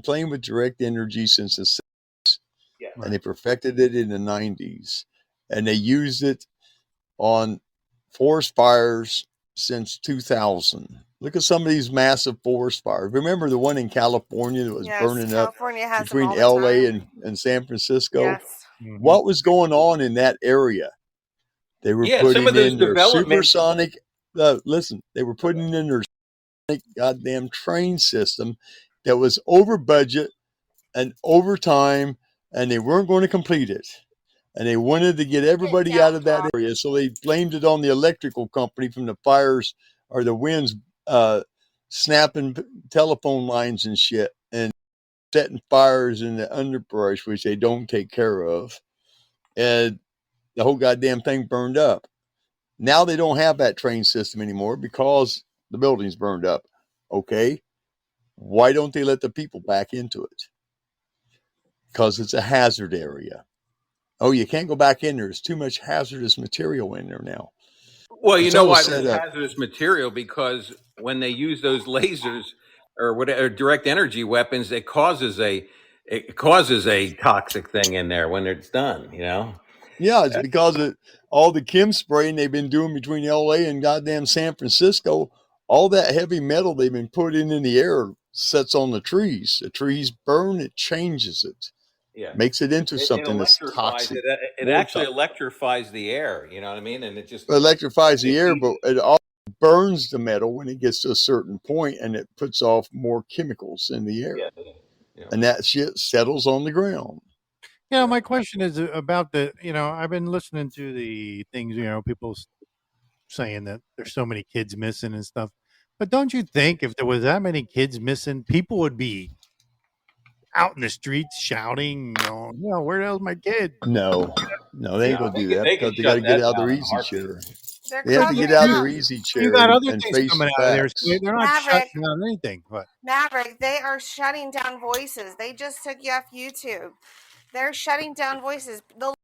playing with direct energy since the 60s, and they perfected it in the 90s, and they used it on forest fires since 2000. Look at some of these massive forest fires. Remember the one in California that was burning up between LA and San Francisco? Yes. Mm-hmm. What was going on in that area? They were putting in their supersonic, they were putting in their goddamn train system that was over budget and over time, and they weren't going to complete it. And they wanted to get everybody out of that area. So they blamed it on the electrical company from the fires or the winds snapping telephone lines and shit and setting fires in the underbrush, which they don't take care of. And the whole goddamn thing burned up. Now they don't have that train system anymore because the building's burned up. Okay. Why don't they let the people back into it? Because it's a hazard area. Oh, you can't go back in there. There's too much hazardous material in there now. Well, you know why there's hazardous material? Because when they use those lasers or whatever direct energy weapons, it causes a toxic thing in there when it's done, Yeah, it's because of all the chem spraying they've been doing between LA and goddamn San Francisco. All that heavy metal they've been putting in the air sets on the trees. The trees burn, it changes it. Yeah. Makes it into something that's toxic. It actually electrifies the air, you know what I mean? And it just electrifies the air, but it also burns the metal when it gets to a certain point, and it puts off more chemicals in the air. Yeah. And that shit settles on the ground. My question is about I've been listening to the things, people saying that there's so many kids missing and stuff. But don't you think if there was that many kids missing, people would be out in the streets shouting, where the hell's my kid? No, they ain't gonna do that because they got to get out of their easy chair. They have to get out of their easy chair. You got other things coming out of there. So they're not shutting down anything. But Maverick, they are shutting down voices. They just took you off YouTube. They're shutting down voices. The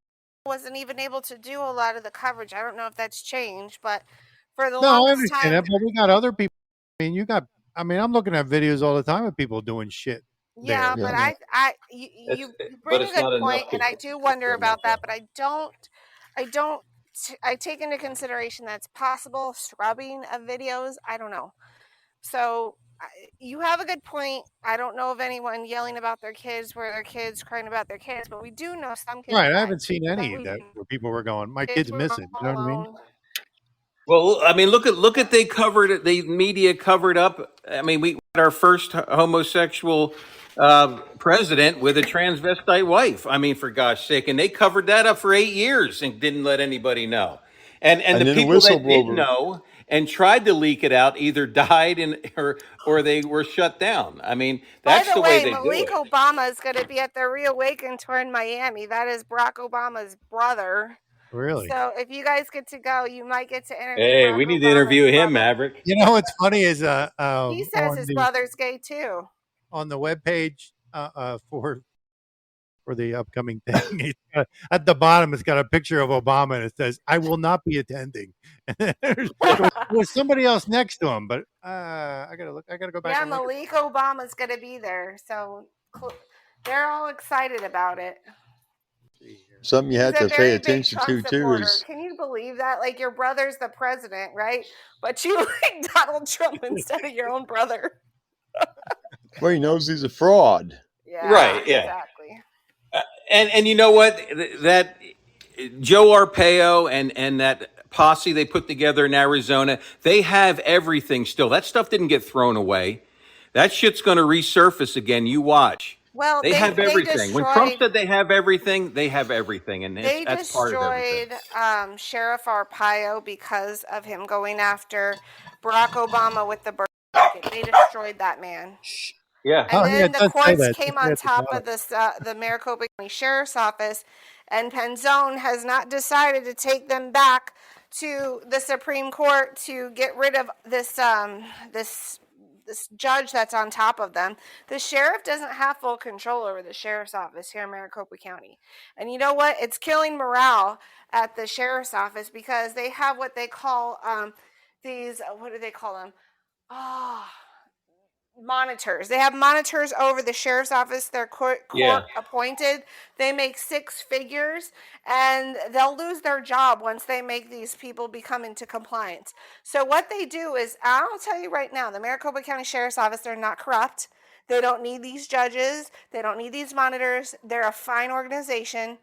wasn't even able to do a lot of the coverage. I don't know if that's changed, but for the longest I understand time, that. But we got other people. I'm looking at videos all the time of people doing shit. Yeah, but you bring a good point, and I do wonder about that. But I take into consideration that's possible scrubbing of videos. I don't know. So you have a good point. I don't know of anyone yelling about their kids, where their kids crying about their kids, but we do know some kids. Right, I haven't seen any of that where people were going, "My kid's missing." You know what I mean? Well, I mean, look at the media covered up. I mean, we had our first homosexual president with a transvestite wife. I mean, for gosh sake, and they covered that up for 8 years and didn't let anybody know. And the people that did know and tried to leak it out either died or they were shut down. I mean, that's the way they do it. Malik Obama is going to be at the Reawaken tour in Miami. That is Barack Obama's brother. Really? So if you guys get to go, you might get to interview. Hey, Barack we need Obama's to interview him, Maverick. What's funny is he says his brother's gay too. On the webpage for for the upcoming thing. At the bottom, it's got a picture of Obama, and it says, "I will not be attending." There's somebody else next to him, but I gotta look. I gotta go back. Yeah, and look Malik Obama's gonna be there, so they're all excited about it. Something you have to pay attention to too is, can you believe that? Like, your brother's the president, right? But you like Donald Trump instead of your own brother. well, he knows he's a fraud. Yeah, Right, yeah. exactly. And you know what? That Joe Arpaio and that posse they put together in Arizona, they have everything still. That stuff didn't get thrown away. That shit's going to resurface again. You watch. Well, they have everything. When Trump said they have everything, and that's part of everything. They destroyed Sheriff Arpaio because of him going after Barack Obama with the birth certificate. They destroyed that man. Yeah. And then the courts came on top of this, the Maricopa County Sheriff's Office, and Penzone has not decided to take them back to the Supreme Court to get rid of this this judge that's on top of them. The sheriff doesn't have full control over the sheriff's office here in Maricopa County. And you know what? It's killing morale at the sheriff's office because they have what they call these, what do they call them? Monitors. They have monitors over the sheriff's office. They're court appointed. They make six figures, and they'll lose their job once they make these people become into compliance. So what they do is, I'll tell you right now, the Maricopa County Sheriff's Office, they're not corrupt. They don't need these judges. They don't need these monitors. They're a fine organization.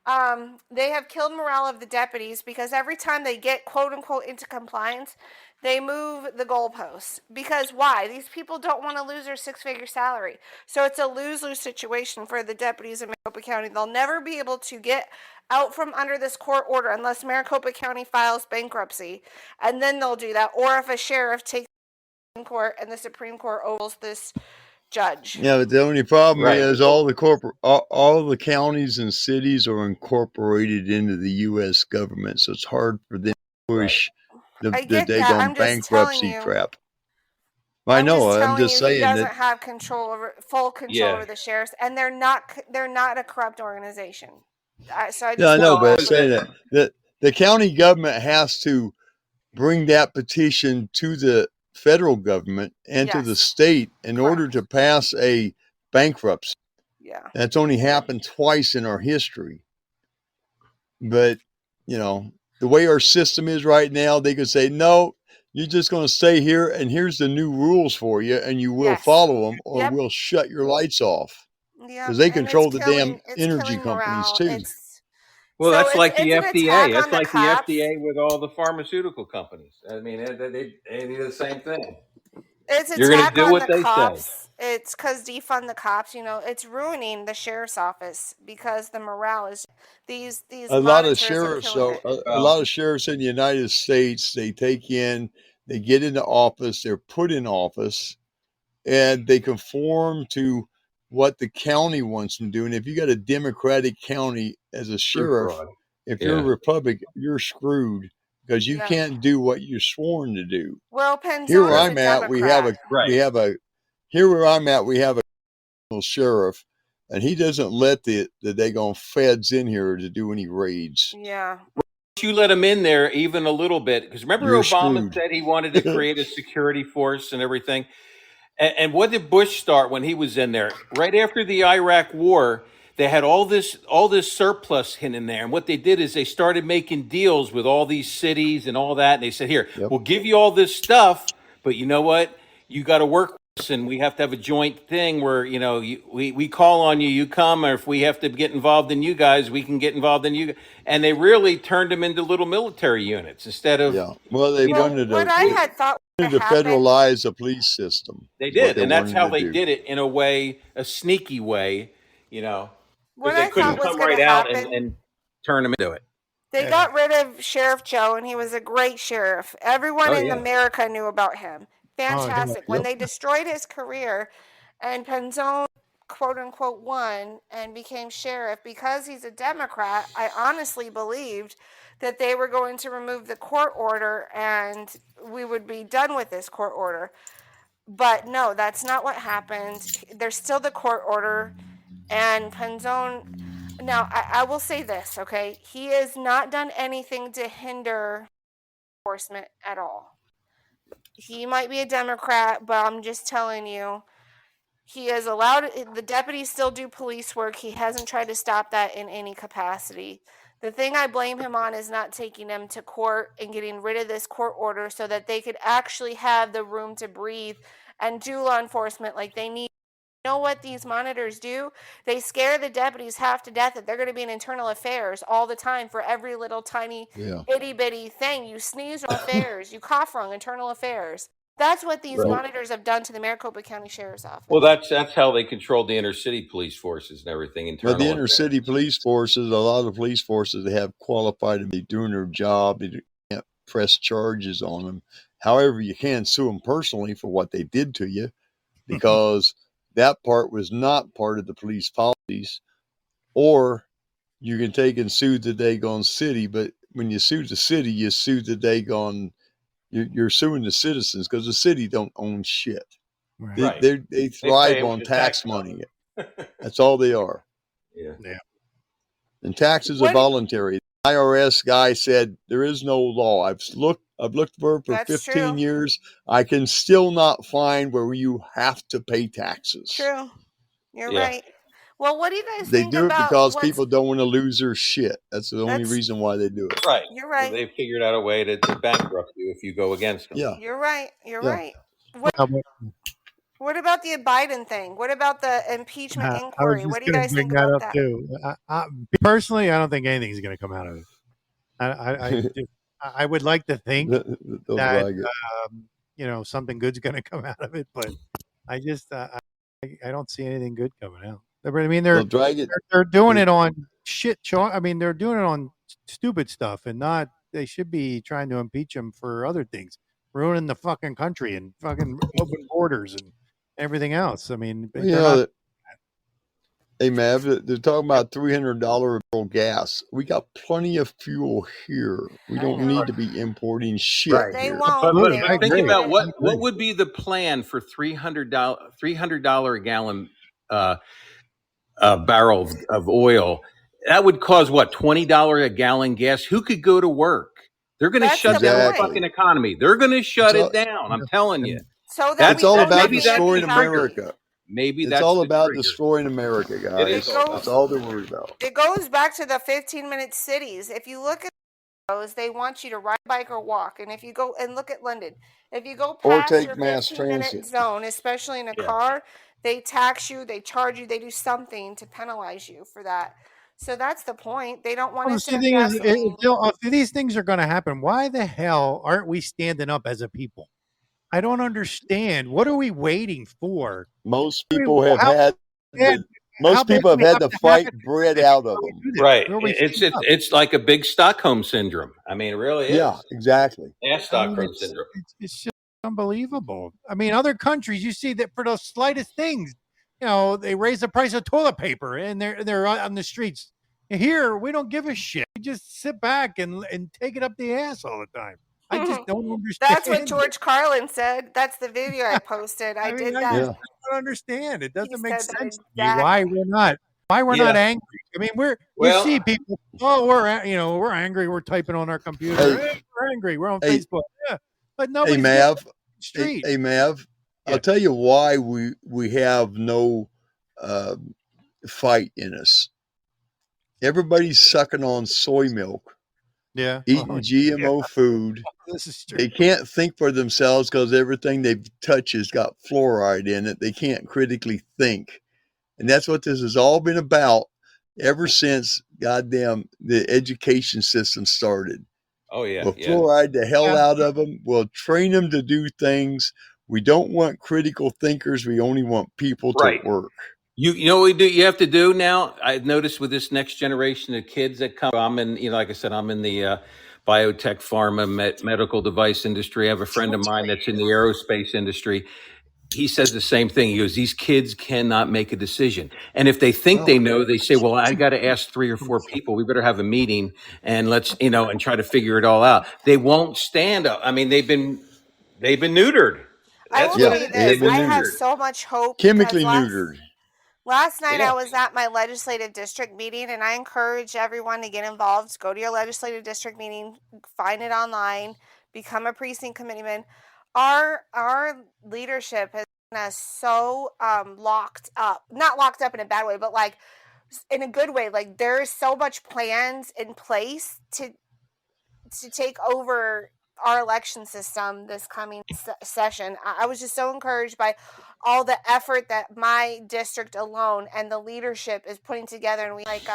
They have killed morale of the deputies because every time they get quote unquote into compliance, they move the goalposts. Because why? These people don't want to lose their six-figure salary. So it's a lose-lose situation for the deputies in Maricopa County. They'll never be able to get out from under this court order unless Maricopa County files bankruptcy. And then they'll do that. Or if a sheriff takes the Supreme Court and the Supreme Court overrules this judge. Yeah, but the only problem is all the counties and cities are incorporated into the U.S. government, so it's hard for them to push the daggone bankruptcy crap. I know. I'm just saying he doesn't have full control over the sheriffs, and they're not a corrupt organization. I know, but I'm saying that the county government has to bring that petition to the federal government and to the state in order to pass a bankruptcy. Yeah. That's only happened twice in our history. But, you know, the way our system is right now, they could say, no, you're just going to stay here and here's the new rules for you and you will follow them or we'll shut your lights off. Because they control the damn energy companies too. Well, that's like the FDA. That's like the FDA with all the pharmaceutical companies. I mean, they do the same thing. It's an attack on the cops. It's because defund the cops. You know, it's ruining the sheriff's office because the morale is these. A lot of sheriffs, a lot of sheriffs in the United States, they get into office, they're put in office, and they conform to what the county wants them to do. And if you got a Democratic county as a sheriff, if you're a Republican, you're screwed because you can't do what you're sworn to do. Well, Penzone here where I'm at, we have a sheriff, and he doesn't let the daggone feds in here to do any raids. Yeah. You let him in there even a little bit because remember Obama said he wanted to create a security force and everything. And what did Bush start when he was in there? Right after the Iraq War, they had all this surplus in there. And what they did is they started making deals with all these cities and all that. And they said, here, we'll give you all this stuff, but you know what? You got to work with us, and we have to have a joint thing where, you know, we call on you, you come, or if we have to get involved in you guys, we can get involved in you. And they really turned them into little military units instead of... Yeah, well, they wanted to... What I had thought to federalize the police system. They did, and that's how they did it in a way, a sneaky way, you know. Because they couldn't come right out and turn them into it. They got rid of Sheriff Joe, and he was a great sheriff. Everyone in America knew about him. Fantastic. When they destroyed his career, and Penzone, quote unquote, won and became sheriff because he's a Democrat, I honestly believed that they were going to remove the court order and we would be done with this court order. But no, that's not what happened. There's still the court order. And Penzone, now I will say this, okay? He has not done anything to hinder enforcement at all. He might be a Democrat, but I'm just telling you, he has allowed the deputies still do police work. He hasn't tried to stop that in any capacity. The thing I blame him on is not taking them to court and getting rid of this court order so that they could actually have the room to breathe and do law enforcement like they need. You know what these monitors do? They scare the deputies half to death that they're going to be in internal affairs all the time for every little tiny itty bitty thing. You sneeze, affairs. You cough wrong, internal affairs. That's what these monitors have done to the Maricopa County Sheriff's Office. Well, that's how they controlled the inner city police forces and everything. But the inner city police forces, a lot of police forces, they have qualified to be doing their job. You can't press charges on them. However, you can sue them personally for what they did to you, because that part was not part of the police policies. Or you can take and sue the daggone city, but when you sue the city, you sue the daggone. You're suing the citizens because the city don't own shit. Right. They thrive on tax money. That's all they are. Yeah. And taxes are voluntary. The IRS guy said there is no law. I've looked for it for 15 years. I can still not find where you have to pay taxes. True. You're right. Well, what do you guys think about? They do it because people don't want to lose their shit. That's the only reason why they do it. Right. You're right. They figured out a way to bankrupt you if you go against them. Yeah. You're right. You're right. What about the Biden thing? What about the impeachment inquiry? What do you guys think about that? Too. Personally, I don't think anything's going to come out of it. I would like to think that something good's going to come out of it, but I just I don't see anything good coming out. I mean, they're doing it on shit. I mean, they're doing it on stupid stuff, and not. They should be trying to impeach him for other things, ruining the fucking country and fucking open borders and everything else. I mean, hey, Mav, they're talking about $300 gas. We got plenty of fuel here. We don't need to be importing shit. They here. won't. But think about what would be the plan for $300 a gallon barrel of oil. That would cause what, $20 a gallon gas? Who could go to work? They're going to shut down the fucking economy. They're going to shut it down. I'm telling you. So that's all about destroying America. Maybe that's all about destroying America, guys. That's all they're worried about. It goes back to the 15-minute cities. If you look at those, they want you to ride, bike, or walk. And if you go and look at London, if you go past your 15-minute zone, especially in a car, they tax you, they charge you, they do something to penalize you for that. So that's the point. They don't want to. The thing is, if these things are going to happen, why the hell aren't we standing up as a people? I don't understand. What are we waiting for? Most people have had to fight bread out of them. Right. It's like a big Stockholm syndrome. I mean, it really is. Yeah, exactly. Yeah, Stockholm syndrome. It's just unbelievable. I mean, other countries, you see that for the slightest things, they raise the price of toilet paper and they're on the streets. Here, we don't give a shit. We just sit back and take it up the ass all the time. I just don't understand. That's what George Carlin said. That's the video I posted. I did that. I don't understand. It doesn't make sense to me why we're not angry. I mean, we see people. Oh, we're angry. We're typing on our computer. We're angry. We're on Facebook. Yeah, but nobody. Hey, Mav. Hey, Mav. I'll tell you why we have no fight in us. Everybody's sucking on soy milk. Yeah. Eating GMO food. This is true. They can't think for themselves because everything they touch has got fluoride in it. They can't critically think. And that's what this has all been about ever since goddamn the education system started. Oh, yeah. We'll fluoride the hell out of them. We'll train them to do things. We don't want critical thinkers. We only want people to work. You know what we do? You have to do now. I've noticed with this next generation of kids that come. I'm in, like I said, I'm in the biotech, pharma, medical device industry. I have a friend of mine that's in the aerospace industry. He says the same thing. He goes, these kids cannot make a decision. And if they think they know, they say, well, I got to ask 3 or 4 people. We better have a meeting and let's, and try to figure it all out. They won't stand up. I mean, they've been neutered. I will say this. I have so much hope. Chemically neutered. Last night Yeah. I was at my legislative district meeting, and I encourage everyone to get involved. Go to your legislative district meeting, find it online, become a precinct committeeman. Our leadership has been us so locked up, not locked up in a bad way, but like in a good way. Like there's so much plans in place to take over our election system this coming session. I was just so encouraged by all the effort that my district alone and the leadership is putting together, and we like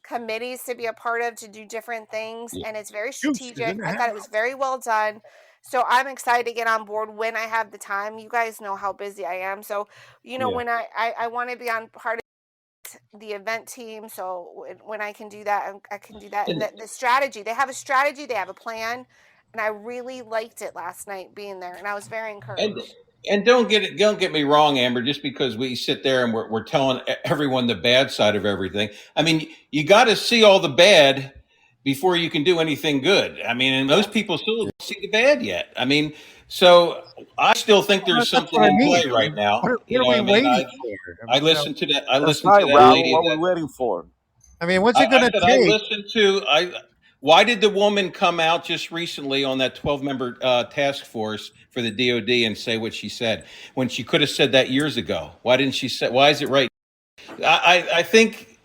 committees to be a part of to do different things, and it's very strategic. I thought it was very well done. So I'm excited to get on board when I have the time. You guys know how busy I am. So, when I want to be on part of the event team, so when I can do that, I can do that. And the strategy, they have a strategy, they have a plan, and I really liked it last night being there, and I was very encouraged. And don't get me wrong, Amber. Just because we sit there and we're telling everyone the bad side of everything, I mean, you got to see all the bad before you can do anything good. I mean, and most people still don't see the bad yet. I mean, so I still think there's something in play right now. What are we waiting for? I listened to that. I That's listened right, to that Raul. lady. What are we waiting for? I mean, what's it going to I take? listened to. Why did the woman come out just recently on that 12-member task force for the DOD and say what she said when she could have said that years ago? Why didn't she say? Why is it right? I think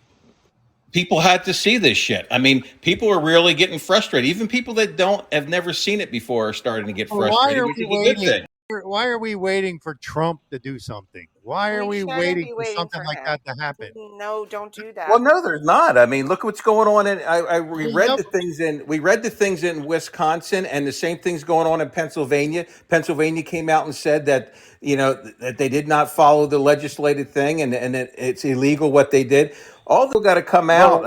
people had to see this shit. I mean, people are really getting frustrated. Even people that have never seen it before are starting to get frustrated, which is a good thing. Why are we waiting for Trump to do something? Why are we waiting for something like that to happen? No, don't do that. Well, no, there's not. I mean, look what's going on. We read the things in Wisconsin, and the same thing's going on in Pennsylvania. Pennsylvania came out and said that that they did not follow the legislative thing, and it's illegal what they did. All they've got to come out.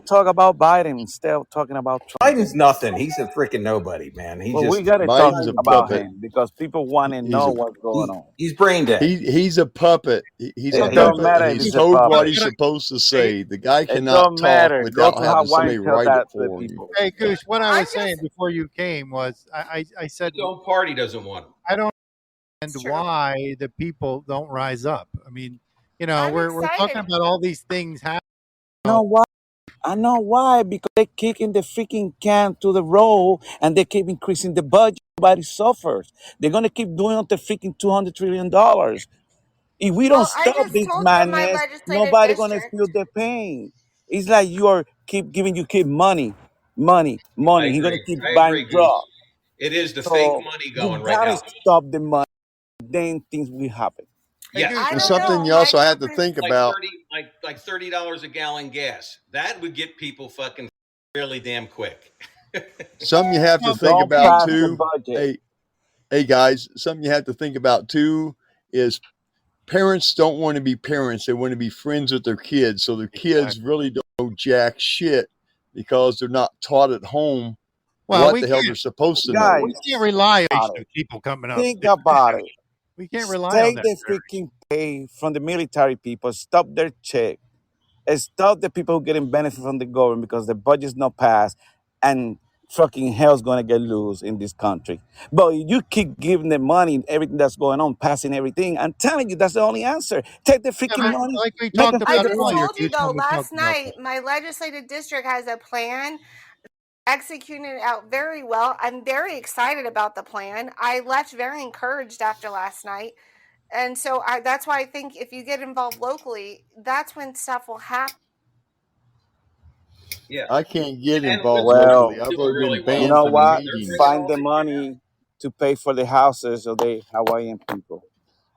Talk about Biden instead of talking about Trump. Biden's nothing. He's a freaking nobody, man. We got to talk about him because people want to know what's going on. He's brain dead. He's a puppet. He's a doesn't matter puppet. if He's he's a told puppet. what he's supposed to say. The guy cannot don't matter. talk Go without to having Hawaii somebody and tell write that it to the for him. people. Hey, Goose, what I was saying before you came was I said his own party doesn't want him. I don't understand why the people don't rise up. I mean, we're talking about all these things happening. You know why? I know why, because they're kicking the freaking can to the road and they keep increasing the budget. Nobody suffers. They're going to keep doing up to freaking $200 trillion. If we don't stop this madness, nobody's going to feel the pain. It's like keep giving your kid money. He's going to keep buying drugs. It is the fake money going right now. You got to stop the money. Then things will happen. Yeah, and something you also have to think about. Like $30 a gallon gas. That would get people fucking really damn quick. Something you have to think about too. Hey guys, something you have to think about too is parents don't want to be parents. They want to be friends with their kids. So their kids really don't know jack shit because they're not taught at home what the hell they're supposed to know. We can't rely on people coming up. Think about it. We can't rely on that. Take the freaking pay from the military people. Stop their check. And stop the people who getting benefit from the government because the budget's not passed and fucking hell's going to get loose in this country. But you keep giving them money and everything that's going on, passing everything. I'm telling you, that's the only answer. Take the freaking money. Like we talked about I just earlier. told you, though, last night, my legislative district has a plan. Executing it out very well. I'm very excited about the plan. I left very encouraged after last night. And so that's why I think if you get involved locally, that's when stuff will happen. Yeah, I can't get involved locally. I've already been banned. You know from what? meetings. Find the money to pay for the houses of the Hawaiian people.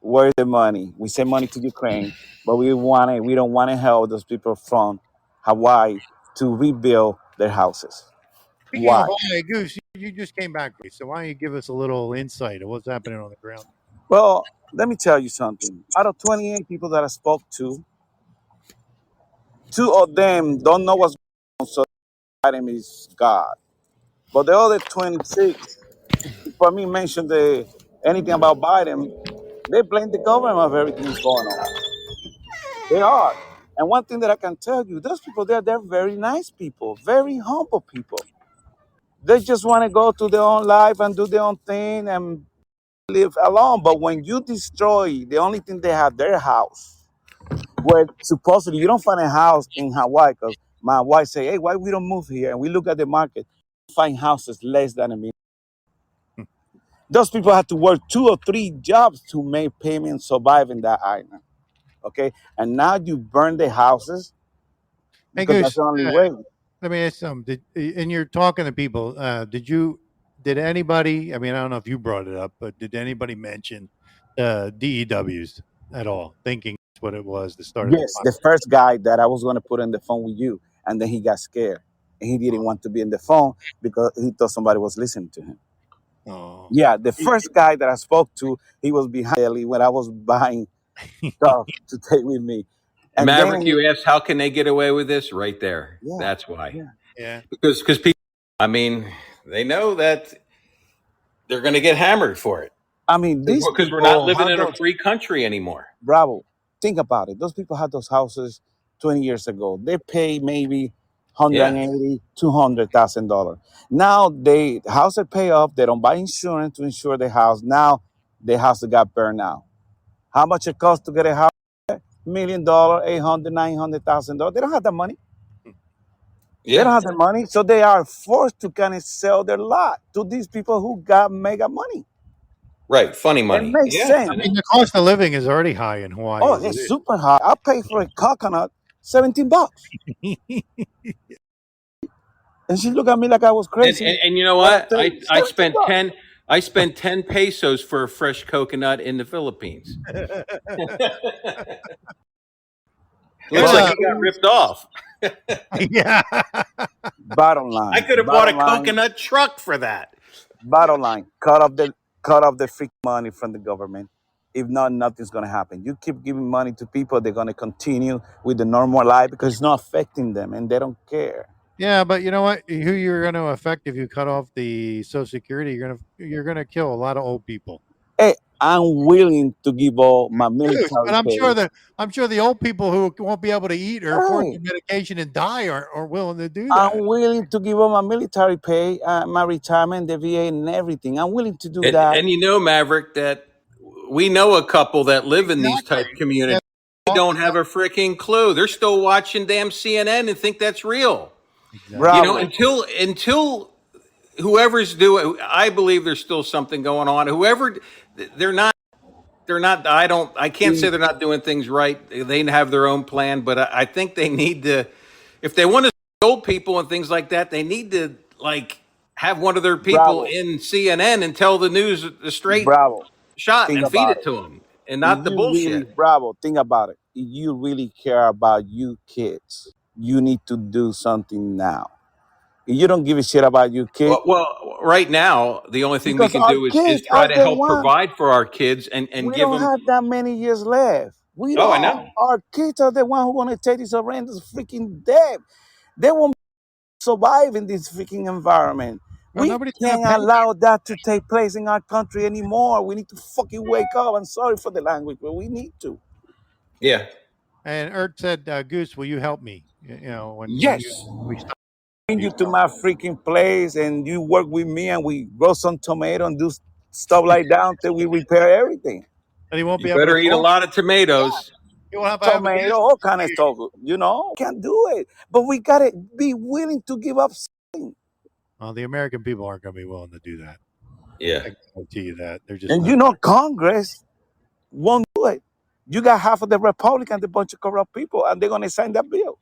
Where's the money? We send money to Ukraine, but we don't want to help those people from Hawaii to rebuild their houses. Speaking of Hawaii, Goose, you just came back, so why don't you give us a little insight of what's happening on the ground? Well, let me tell you something. Out of 28 people that I spoke to, 2 of them don't know what's going on, so Biden is God. But the other 26, for me, mention anything about Biden, they blame the government of everything that's going on. They are. And one thing that I can tell you, those people there, they're very nice people, very humble people. They just want to go to their own life and do their own thing and live alone. But when you destroy the only thing they have, their house, where supposedly you don't find a house in Hawaii because my wife say, hey, why we don't move here? And we look at the market, find houses less than $1 million. Those people have to work 2 or 3 jobs to make payments, survive in that island. Okay, and now you burn the houses Hey, because that's Goose, the only way. let me ask something. And you're talking to people. Did anybody? I mean, I don't know if you brought it up, but did anybody mention DEWs at all? Thinking that's what it was, the start of the Yes, the first guy that I was going to put on the phone with you, and then he got scared and he didn't want to be in the phone because he thought somebody was listening to him. Oh, Yeah, the first guy that I spoke to, he was behind me when I was buying stuff to take with me. And Maverick, then, you asked, how can they get away with this? Right there. yeah, That's why. yeah. yeah. Because people, I mean, they know that they're going to get hammered for it. I mean, these Because we're not people living had in a those, free country anymore. Bravo, think about it. Those people had those houses 20 years ago. They pay maybe $180,000, $200,000. Now the houses pay off. They don't buy insurance to insure the house. Now the house got burned out. How much it costs to get a house? $1 million, $800,000, $900,000. They don't have that money. They don't have the money, so they are forced to kind of sell their lot to these people who got mega money. Right, funny money. It makes sense. I mean, the cost of living is already high in Hawaii. Oh, as it it's is. super high. I pay for a coconut $17. And she looked at me like I was crazy. And you know what? I spent $17. I spent 10 pesos for a fresh coconut in the Philippines. Looks like you got ripped off. Yeah. Bottom line. I could have bought a coconut truck for that. Bottom line, cut off the freaking money from the government. If not, nothing's gonna happen. You keep giving money to people, they're gonna continue with the normal life because it's not affecting them and they don't care. Yeah, but you know what? Who you're going to affect if you cut off the Social Security? You're gonna kill a lot of old people. Hey, I'm willing to give all my military But I'm pay. sure the old people who won't be able to eat or afford the medication and die are willing to do that. I'm willing to give all my military pay, my retirement, the VA, and everything. I'm willing to do that. And you know, Maverick, that we know a couple that live in these type communities. They don't have a freaking clue. They're still watching damn CNN and think that's real. Exactly. You know, until whoever's doing, I believe there's still something going on. Whoever, they're not. I can't say they're not doing things right. They have their own plan, but I think they need to, if they want to old people and things like that, they need to have one of their people in CNN and tell the news the straight shot Think and feed about it to them and not the bullshit. Think about it. If you really care about you kids, you need to do something now. If you don't give a shit about your kids, Well, right now, the only thing we because can our do is kids try are to the help ones- provide for our kids and we give don't them. have that many years left. We Oh, don't. I know. Our kids are the ones who want to take this horrendous freaking debt. They won't survive in this freaking environment. Well, We nobody's gonna can't pay. allow that to take place in our country anymore. We need to fucking wake up. I'm sorry for the language, but we need to. Yeah. And Ert said, Goose, will you help me? You know, when Yes. we stop. Bring you to my freaking place and you work with me and we grow some tomato and do stuff like that until we repair everything. But he won't be You able better to eat a talk. lot of tomatoes. He won't have to have a Tomato, gas- all kind of stuff. Can't do it. But we gotta be willing to give up something. Well, the American people aren't going to be willing to do that. Yeah. I guarantee you that. They're just And not. Congress won't do it. You got half of the Republicans, a bunch of corrupt people, and they're gonna sign that bill.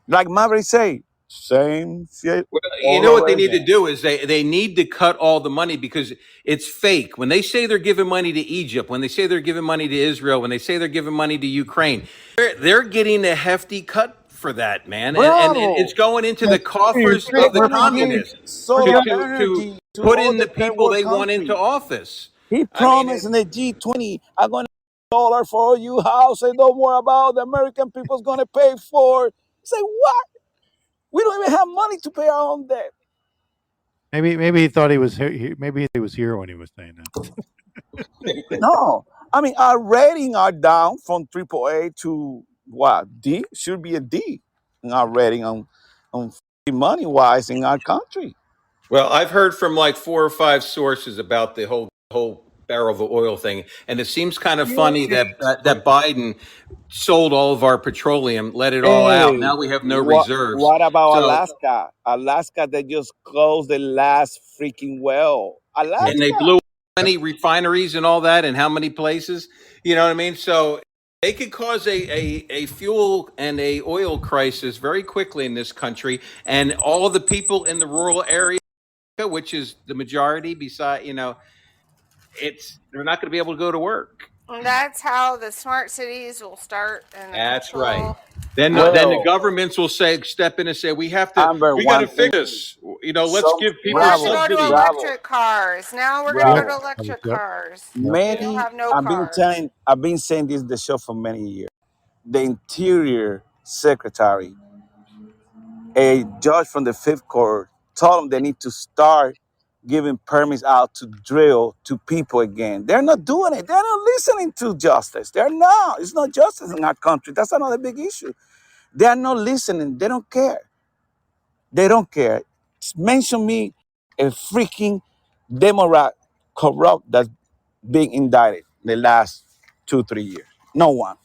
Like Maverick say, same shit. Well, you know what they need to do is they need to cut all the money because it's fake. When they say they're giving money to Egypt, when they say they're giving money to Israel, when they say they're giving money to Ukraine, they're getting a hefty cut for that, man. And it's going into the coffers of the communists to put in the people they want into office. He promised in the G20, I'm going to $1 for all you houses. Don't worry about the American people's going to pay for it. Say what? We don't even have money to pay our own debt. Maybe he thought he was here. Maybe he was here when he was saying that. No. I mean, our ratings are down from AAA to what? D? Should be a D in our rating on money-wise in our country. Well, I've heard from like 4 or 5 sources about the whole barrel of oil thing. And it seems kind of funny that Biden sold all of our petroleum, let it all out. Now we have no reserves. What about So, Alaska? Alaska, they just closed the last freaking well. Alaska. and they blew many refineries and all that in how many places? You know what I mean? So they could cause a fuel and a oil crisis very quickly in this country. And all of the people in the rural area, which is the majority, beside, they're not going to be able to go to work. And that's how the smart cities will start. And That's control. right. Then the governments will step in and say, we got to fix this. Let's give people We're going to go to subsidies. electric cars. Now we're going to go to electric cars. Many, You'll have no I've cars. been saying this in the show for many years. The Interior Secretary, a judge from the Fifth Court, told them they need to start giving permits out to drill to people again. They're not doing it. They're not listening to justice. They're not. It's not justice in our country. That's another big issue. They are not listening. They don't care. They don't care. Mention me a freaking Democrat corrupt that's being indicted the last 2-3 years. No one.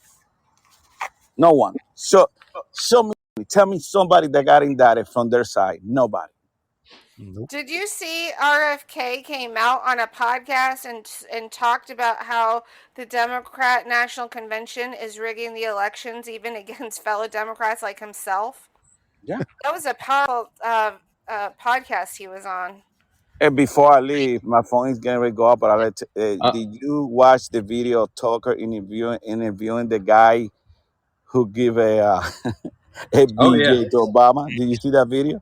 No one. So show me. Tell me somebody that got indicted from their side. Nobody. Nope. Did you see RFK came out on a podcast and talked about how the Democrat National Convention is rigging the elections even against fellow Democrats like himself? Yeah. That was a powerful podcast he was on. And before I leave, my phone is getting ready to go up. But did you watch the video of Tucker interviewing the guy who gave a BJ to Obama? Did you see that video?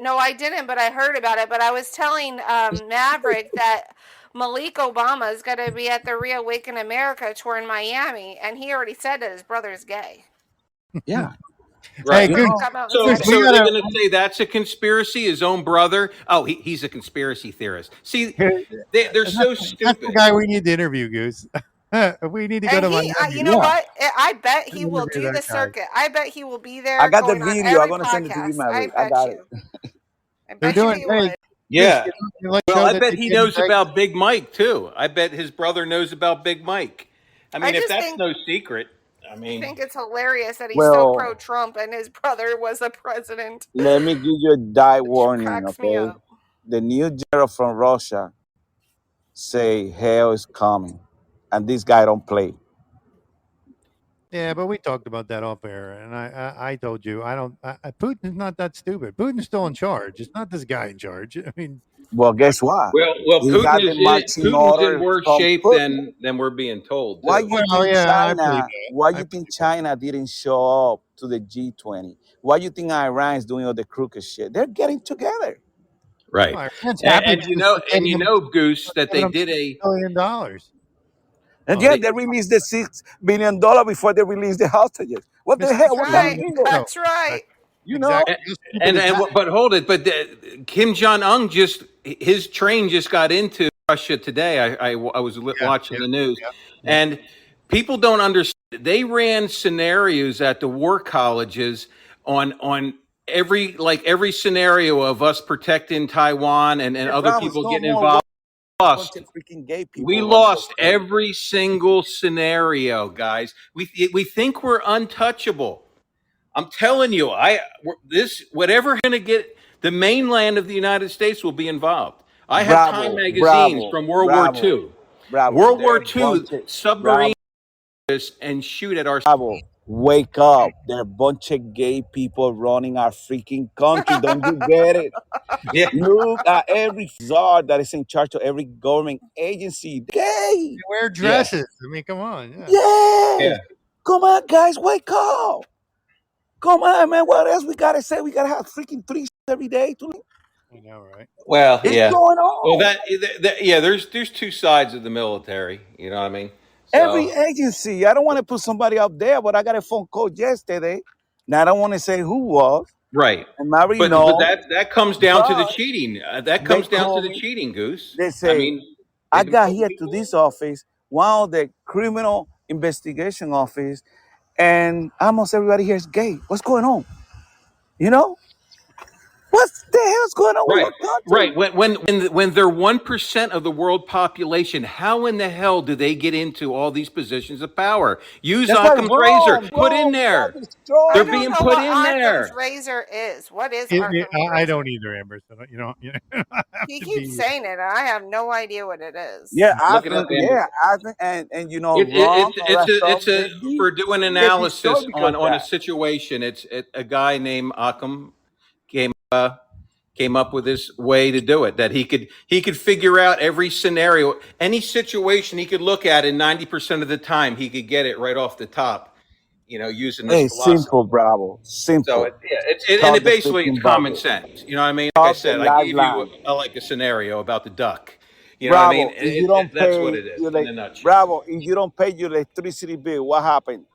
No, I didn't, but I heard about it. But I was telling Maverick that Malik Obama is going to be at the Reawaken America tour in Miami, and he already said that his brother's gay. Yeah. Right. Hey, good. So are they going to say that's a conspiracy? His own brother? Oh, he's a conspiracy theorist. See, they're so stupid. That's the guy we need to interview, Goose. We need to go to Miami. You know what? I bet he will do the circuit. I bet he will be there. I got the going on video. I'm every going to send it to you, podcast. Maverick. I I got bet it. I bet They're doing you he would. Yeah. Well, I bet he knows about Big Mike, too. I bet his brother knows about Big Mike. I mean, if that's no secret, I mean. I think it's hilarious that he's so pro-Trump and his brother was the president. Let me give you a die warning, cracks me okay? up. The new general from Russia say hell is coming, and this guy don't play. Yeah, but we talked about that off air, and I told you Putin's not that stupid. Putin's still in charge. It's not this guy in charge. I mean, well, guess what? Well, Putin's in worse shape than we're being told. Why you think China? Why you think China didn't show up to the G20? Why you think Iran is doing all the crooked shit? They're getting together. Right. And you know, Goose, that they did $1 billion. And they released the $6 billion before they released the hostages. What the hell? That's right. You know. But hold it. But Kim Jong-un his train just got into Russia today. I was watching the news, and people don't understand. They ran scenarios at the war colleges on every scenario of us protecting Taiwan and other people getting involved. We lost every single scenario, guys. We think we're untouchable. I'm telling you, whatever going to get the mainland of the United States will be involved. I have Time magazines from World War II. World War II submarine and shoot at our. Wake up! There are a bunch of gay people running our freaking country. Don't you get it? Yeah. Look at every czar that is in charge of every government agency. Gay. They wear dresses. Yeah. I mean, come on. Yeah. Come on, guys, wake up! Come on, man. What else we gotta say? We gotta have freaking 3 every day. I know, right? Well, What's going on? Well, there's two sides of the military. You know what I mean? So, every agency. I don't want to put somebody up there, but I got a phone call yesterday. Now I don't want to say who was. Right. And Mary but that comes down to the cheating. That comes down to the cheating, Goose. They say, I got here to this office, one of the criminal investigation office, and almost everybody here is gay. What's going on? You know? What the hell's going on with Right, our country? right. When they're 1% of the world population, how in the hell do they get into all these positions of power? Use That's like Occam's razor. Rome. Put in Rome there. got I They're destroyed. don't being know put what in Occam's there. razor is. What is Occam's I razor? don't either, Amber. So you know, I have He to keeps be. saying it. I have no idea what it is. Yeah, Look it up, Amber. and you know, It, it, Rome it's and all that stuff, it's a for doing they analysis destroyed because of on a that. situation. A guy named Occam came up with this way to do it, that he could figure out every scenario, any situation he could look at, and 90% of the time he could get it right off the top, using this Hey, philosophy. simple, Bravo. So Simple. and Talk it the basically it's freaking common Bible. sense. You know what I mean? Like I Talk the said, I gave you lifeline. a scenario about the duck. You know what I mean? Bravo. If you don't That's what pay it is your in a nutshell. Bravo, if you don't pay your electricity bill, what happened?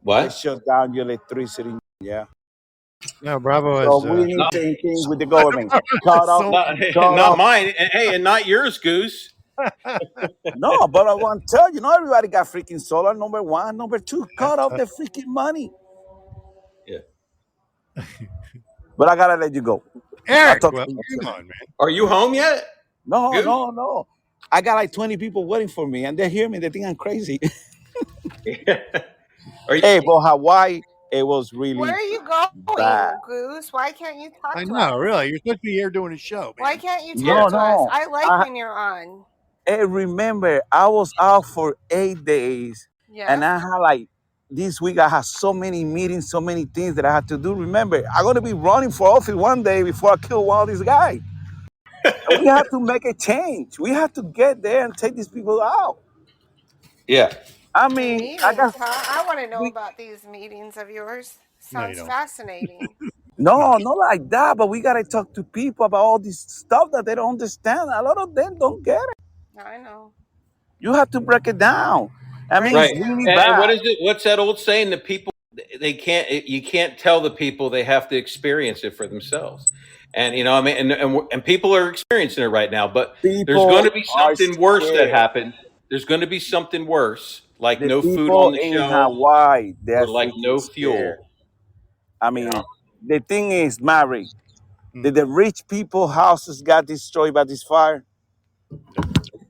They What? shut down your electricity. Yeah. No, Bravo So is. we need No, same thing with the government. Cut off, So, cut not off. mine. Hey, and not yours, Goose. No, but I want to tell you, not everybody got freaking solar. Number one, number two, cut off the freaking money. Yeah. But I gotta let you go. I'll Eric, talk well, to you come soon. on, man. Are you home yet, No, Goose? no, no. I got like 20 people waiting for me, and they hear me. They think I'm crazy. Are you? Hey, but Hawaii, it was Where really are you going, bad. Goose? Why can't you talk I to know, us? really. You're supposed to be here doing a show, Why man. can't you No, talk to us? no. I like when you're on. Hey, remember, I was out for 8 days, and Yeah. I had like this week. I had so many meetings, so many things that I had to do. Remember, I'm gonna be running for office one day before I kill one of these guys. And we have to make a change. We have to get there and take these people out. Yeah. I mean, I Meetings, got huh? I want to know we, about these meetings of yours. No, you Sounds don't. fascinating. no, not like that. But we gotta talk to people about all this stuff that they don't understand. A lot of them don't get it. I know. You have to break it down. I mean, Break it's Right. it down. really And what bad. is it? What's that old saying? The people they can't. You can't tell the people, they have to experience it for themselves. And I mean, and people are experiencing it right now. But there's going People to be are something worse that scared. happens. There's going to be something worse, like The no food on people the in shelves Hawaii, they're or like freaking no scared. fuel. I You mean, know? the thing is, Mary, Hmm. did the rich people houses got destroyed by this fire?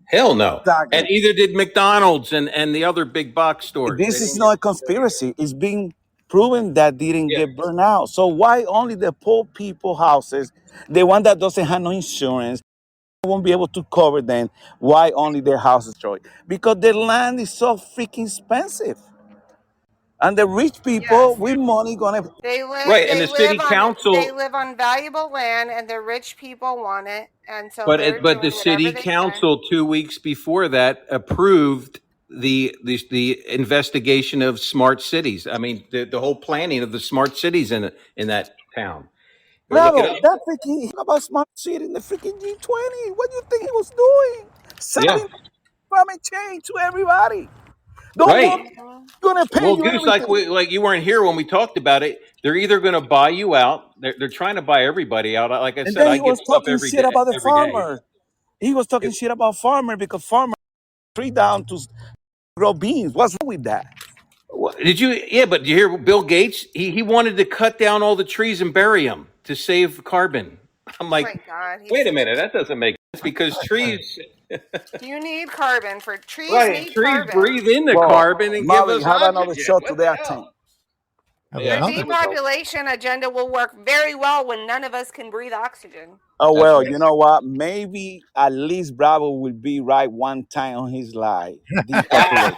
Hell no. Exactly. And either did McDonald's and the other big box stores. This They is didn't not get. a conspiracy. It's being proven that didn't Yeah. get burned out. So why only the poor people houses, the one that doesn't have no insurance, won't be able to cover them? Why only their house is destroyed? Because the land is so freaking expensive. And the rich people Yes. with money gonna They live. Right. And They the city live on. They council. live on valuable land, and the rich people want it, and so But they're but the doing whatever city they can. council 2 weeks before that approved the investigation of smart cities. I mean, the whole planning of the smart cities in that town. Go look it Bravo, up. that freaking about smart city in the freaking G20. What do you think he was doing? Yeah. Selling climate change to everybody. The Right. government Mhm. gonna pay Well, you Goose, everything. like you weren't here when we talked about it. They're either going to buy you out. They're trying to buy everybody out. Like I And said, then I he get was stuff talking shit about the every day. farmer. He was talking shit about farmer because farmer free down to grow beans. What's wrong with that? Did you? Yeah, but did you hear Bill Gates? He wanted to cut down all the trees and bury them to save carbon. I'm Oh like, my God. wait a minute, that doesn't make sense because trees, You need carbon for trees. right? Need Trees carbon. breathe in the Well, carbon and give Mari, us have another oxygen. show What today the at 10. hell? Have Yeah, The another. there we go. depopulation agenda will work very well when none of us can breathe oxygen. Oh, That's well, right. you know what? Maybe at least Bravo will be right one time on his life. Depopulate.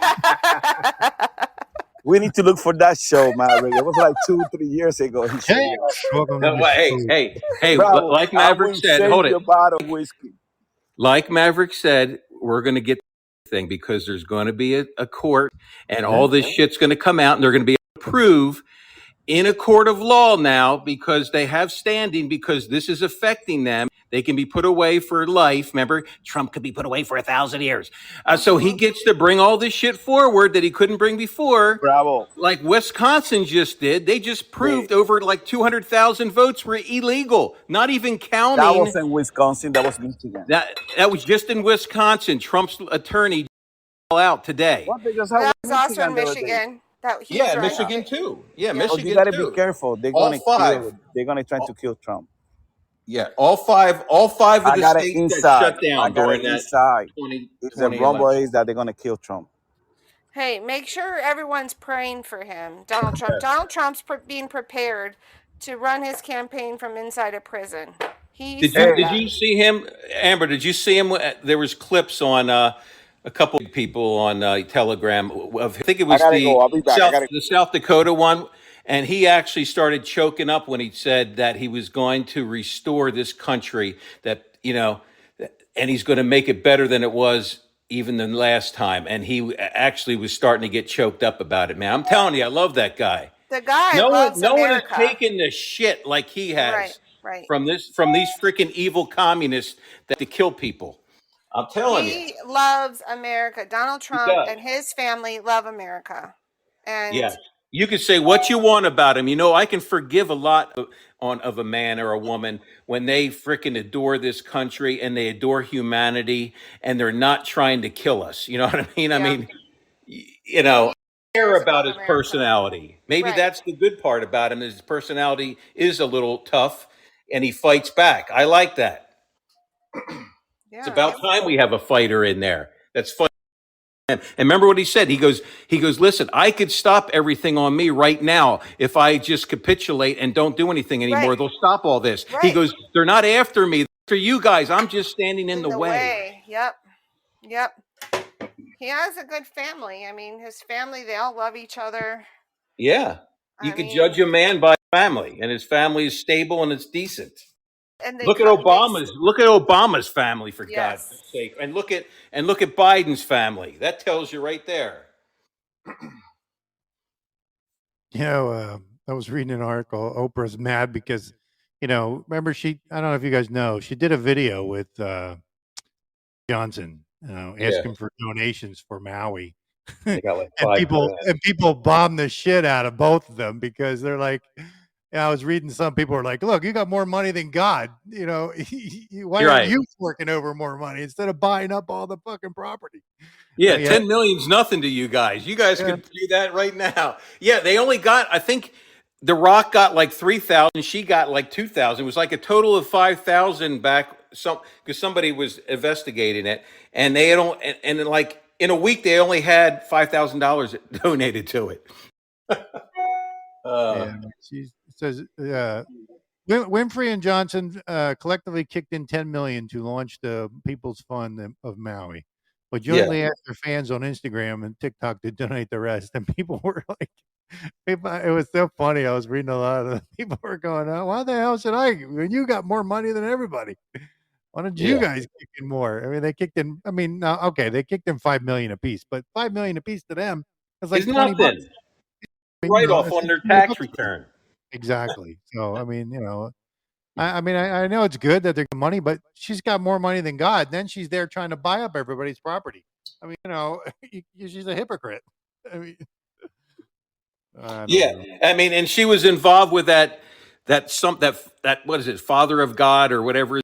We need to look for that show, Maverick. It was like 2-3 years ago. He said Hey, that. welcome No, to well, the hey, Bravo, like I Maverick will said, save hold it. you a bottle of whiskey. Like Maverick said, we're going to get the thing because there's going to be a court and all this shit's going to come out and they're going to be able to prove in a court of law now because they have standing because this is affecting them. They can be put away for life. Remember, Trump could be put away for 1,000 years. So he gets to bring all this shit forward that he couldn't bring before. Bravo. Like Wisconsin just did. They just proved over like 200,000 votes were illegal. Not even That counting. was in Wisconsin. That was Michigan. That was just in Wisconsin. Trump's attorney out today. What they just That had was with also in Michigan the other day. Michigan. That he's Yeah, right. Michigan too. Yeah, Yeah. Oh, Michigan you gotta too. be careful. They're All gonna five. kill. They're gonna try to kill Trump. Yeah, all five of I the got it states got inside. shut down I got during it that inside. 2020 The rumble election. is that they're gonna kill Trump. Hey, make sure everyone's praying for him, Donald Trump. Yes. Donald Trump's being prepared to run his campaign from inside a prison. Did you see him, Amber? Did you see him? There was clips on a couple of people on Telegram of, I think it was I gotta go. I'll be back. the South Dakota one, and he actually started choking up when he said that he was going to restore this country, that and he's going to make it better than it was even than last time. And he actually was starting to get choked up about it, man. I'm telling you, I love that guy. The guy No loves one has America. taken the shit like he has Right. from these freaking evil communists that to kill people. I'm telling you. He loves America. Donald Trump does. and his family love America. And Yeah. You can say what you want about him. I can forgive a lot of a man or a woman when they freaking adore this country and they adore humanity and they're not trying to kill us. You know what I mean? I mean, care about his personality. Maybe that's the good part about him. His personality is a little tough and he fights back. I like that. It's about time we have a fighter in there. That's fun. And remember what he said? He goes, listen, I could stop everything on me right now if I just capitulate and don't do anything anymore. They'll stop all this. He goes, they're not after me. They're after you guys. I'm just standing in the way. Yep. He has a good family. I mean, his family, they all love each other. Yeah. You could judge a man by family, and his family is stable and it's decent. And look at Obama's family, for God's sake, and look at Biden's family. That tells you right there. I was reading an article. Oprah's mad because, remember I don't know if you guys know, she did a video with Johnson, asking for donations for Maui. They got like and people bombed the shit out of both of them because they're like, I was reading some people are like, look, you got more money than God. Why aren't you forking over more money instead of buying up all the fucking property? Yeah, 10 million's nothing to you guys. You guys could do that right now. Yeah, they only got, I think The Rock got like 3,000. She got like 2,000. It was like a total of 5,000 back. Because somebody was investigating it, and they don't. And like in a week, they only had $5,000 donated to it. She says Winfrey and Johnson collectively kicked in $10 million to launch the People's Fund of Maui, but jointly asked their fans on Instagram and TikTok to donate the rest. And people were like, it was so funny. I was reading a lot of people were going, "Oh, why the hell should I? When you got more money than everybody, why don't you guys kick in more?" I mean, they kicked in. I mean, they kicked in $5 million a piece, but $5 million a piece to them is like $20. Right off on their tax return. Exactly. So I mean, I know it's good that they're getting money, but she's got more money than God. Then she's there trying to buy up everybody's property. I mean, she's a hypocrite. I mean, I mean, and she was involved with that what is it, Father of God or whatever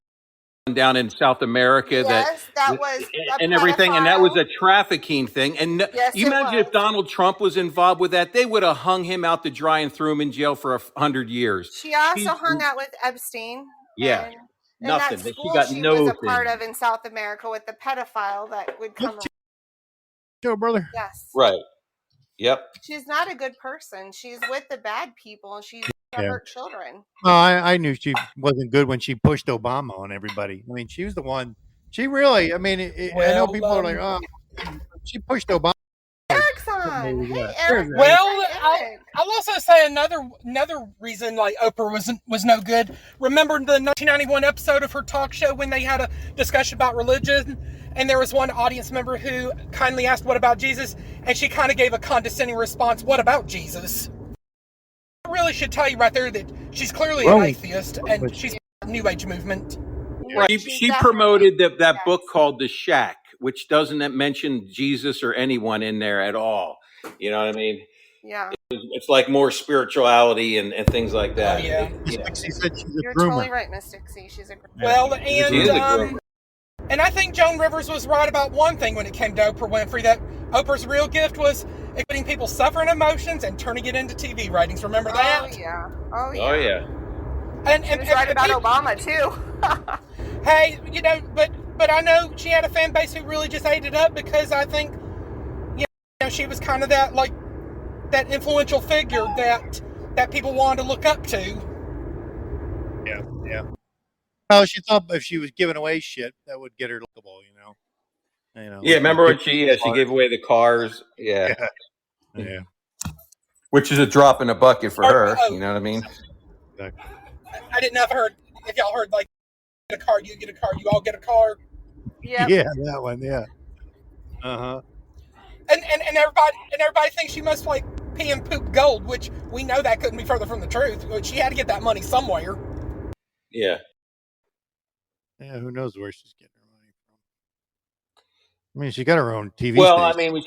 down in South America that was and everything, and that was a trafficking thing. And you imagine if Donald Trump was involved with that, they would have hung him out to dry and threw him in jail for 100 years. She also hung out with Epstein. Yeah, and nothing. That She got she no was a part of in South America with the pedophile that would come. Joe, brother. Yes. Right. Yep. She's not a good person. She's with the bad people, and she's hurt children. No, I knew she wasn't good when she pushed Obama on everybody. I mean, she was the one. She really. I mean, I know people are like, "Oh, she pushed Obama." Eric's on. Hey, Eric. Well, I'll also say another reason like Oprah was no good. Remember the 1991 episode of her talk show when they had a discussion about religion, and there was one audience member who kindly asked, "What about Jesus?" and she kind of gave a condescending response, "What about Jesus?" I really should tell you right there that she's clearly an atheist and she's a New Age movement. Right. She promoted that book called The Shack, which doesn't mention Jesus or anyone in there at all. You know what I mean? Yeah. It's like more spirituality and things like that. Oh, yeah. She said she's a You're groomer. totally right, Miss Dixie. She's a groomer. Well, and I think Joan Rivers was right about one thing when it came to Oprah Winfrey, that Oprah's real gift was Putting people suffering emotions and turning it into TV ratings. Remember that? Oh yeah. Oh yeah. Oh yeah. And She was right about Obama too. Hey, but I know she had a fan base who really just ate it up because I think, she was kind of that influential figure that people wanted to look up to. Yeah. Oh, she thought if she was giving away shit, that would get her lookable, Yeah, remember when she gave away the cars? Yeah. Yeah. Which is a drop in a bucket for her. You know what I mean? I didn't know if y'all heard like, get a car, you get a car, you all get a car. Yep. Yeah, that one. Yeah. And everybody thinks she must like pee and poop gold, which we know that couldn't be further from the truth. But she had to get that money somewhere. Yeah. Yeah, who knows where she's getting her money from? I mean, she got her own TV Well, station. I mean, when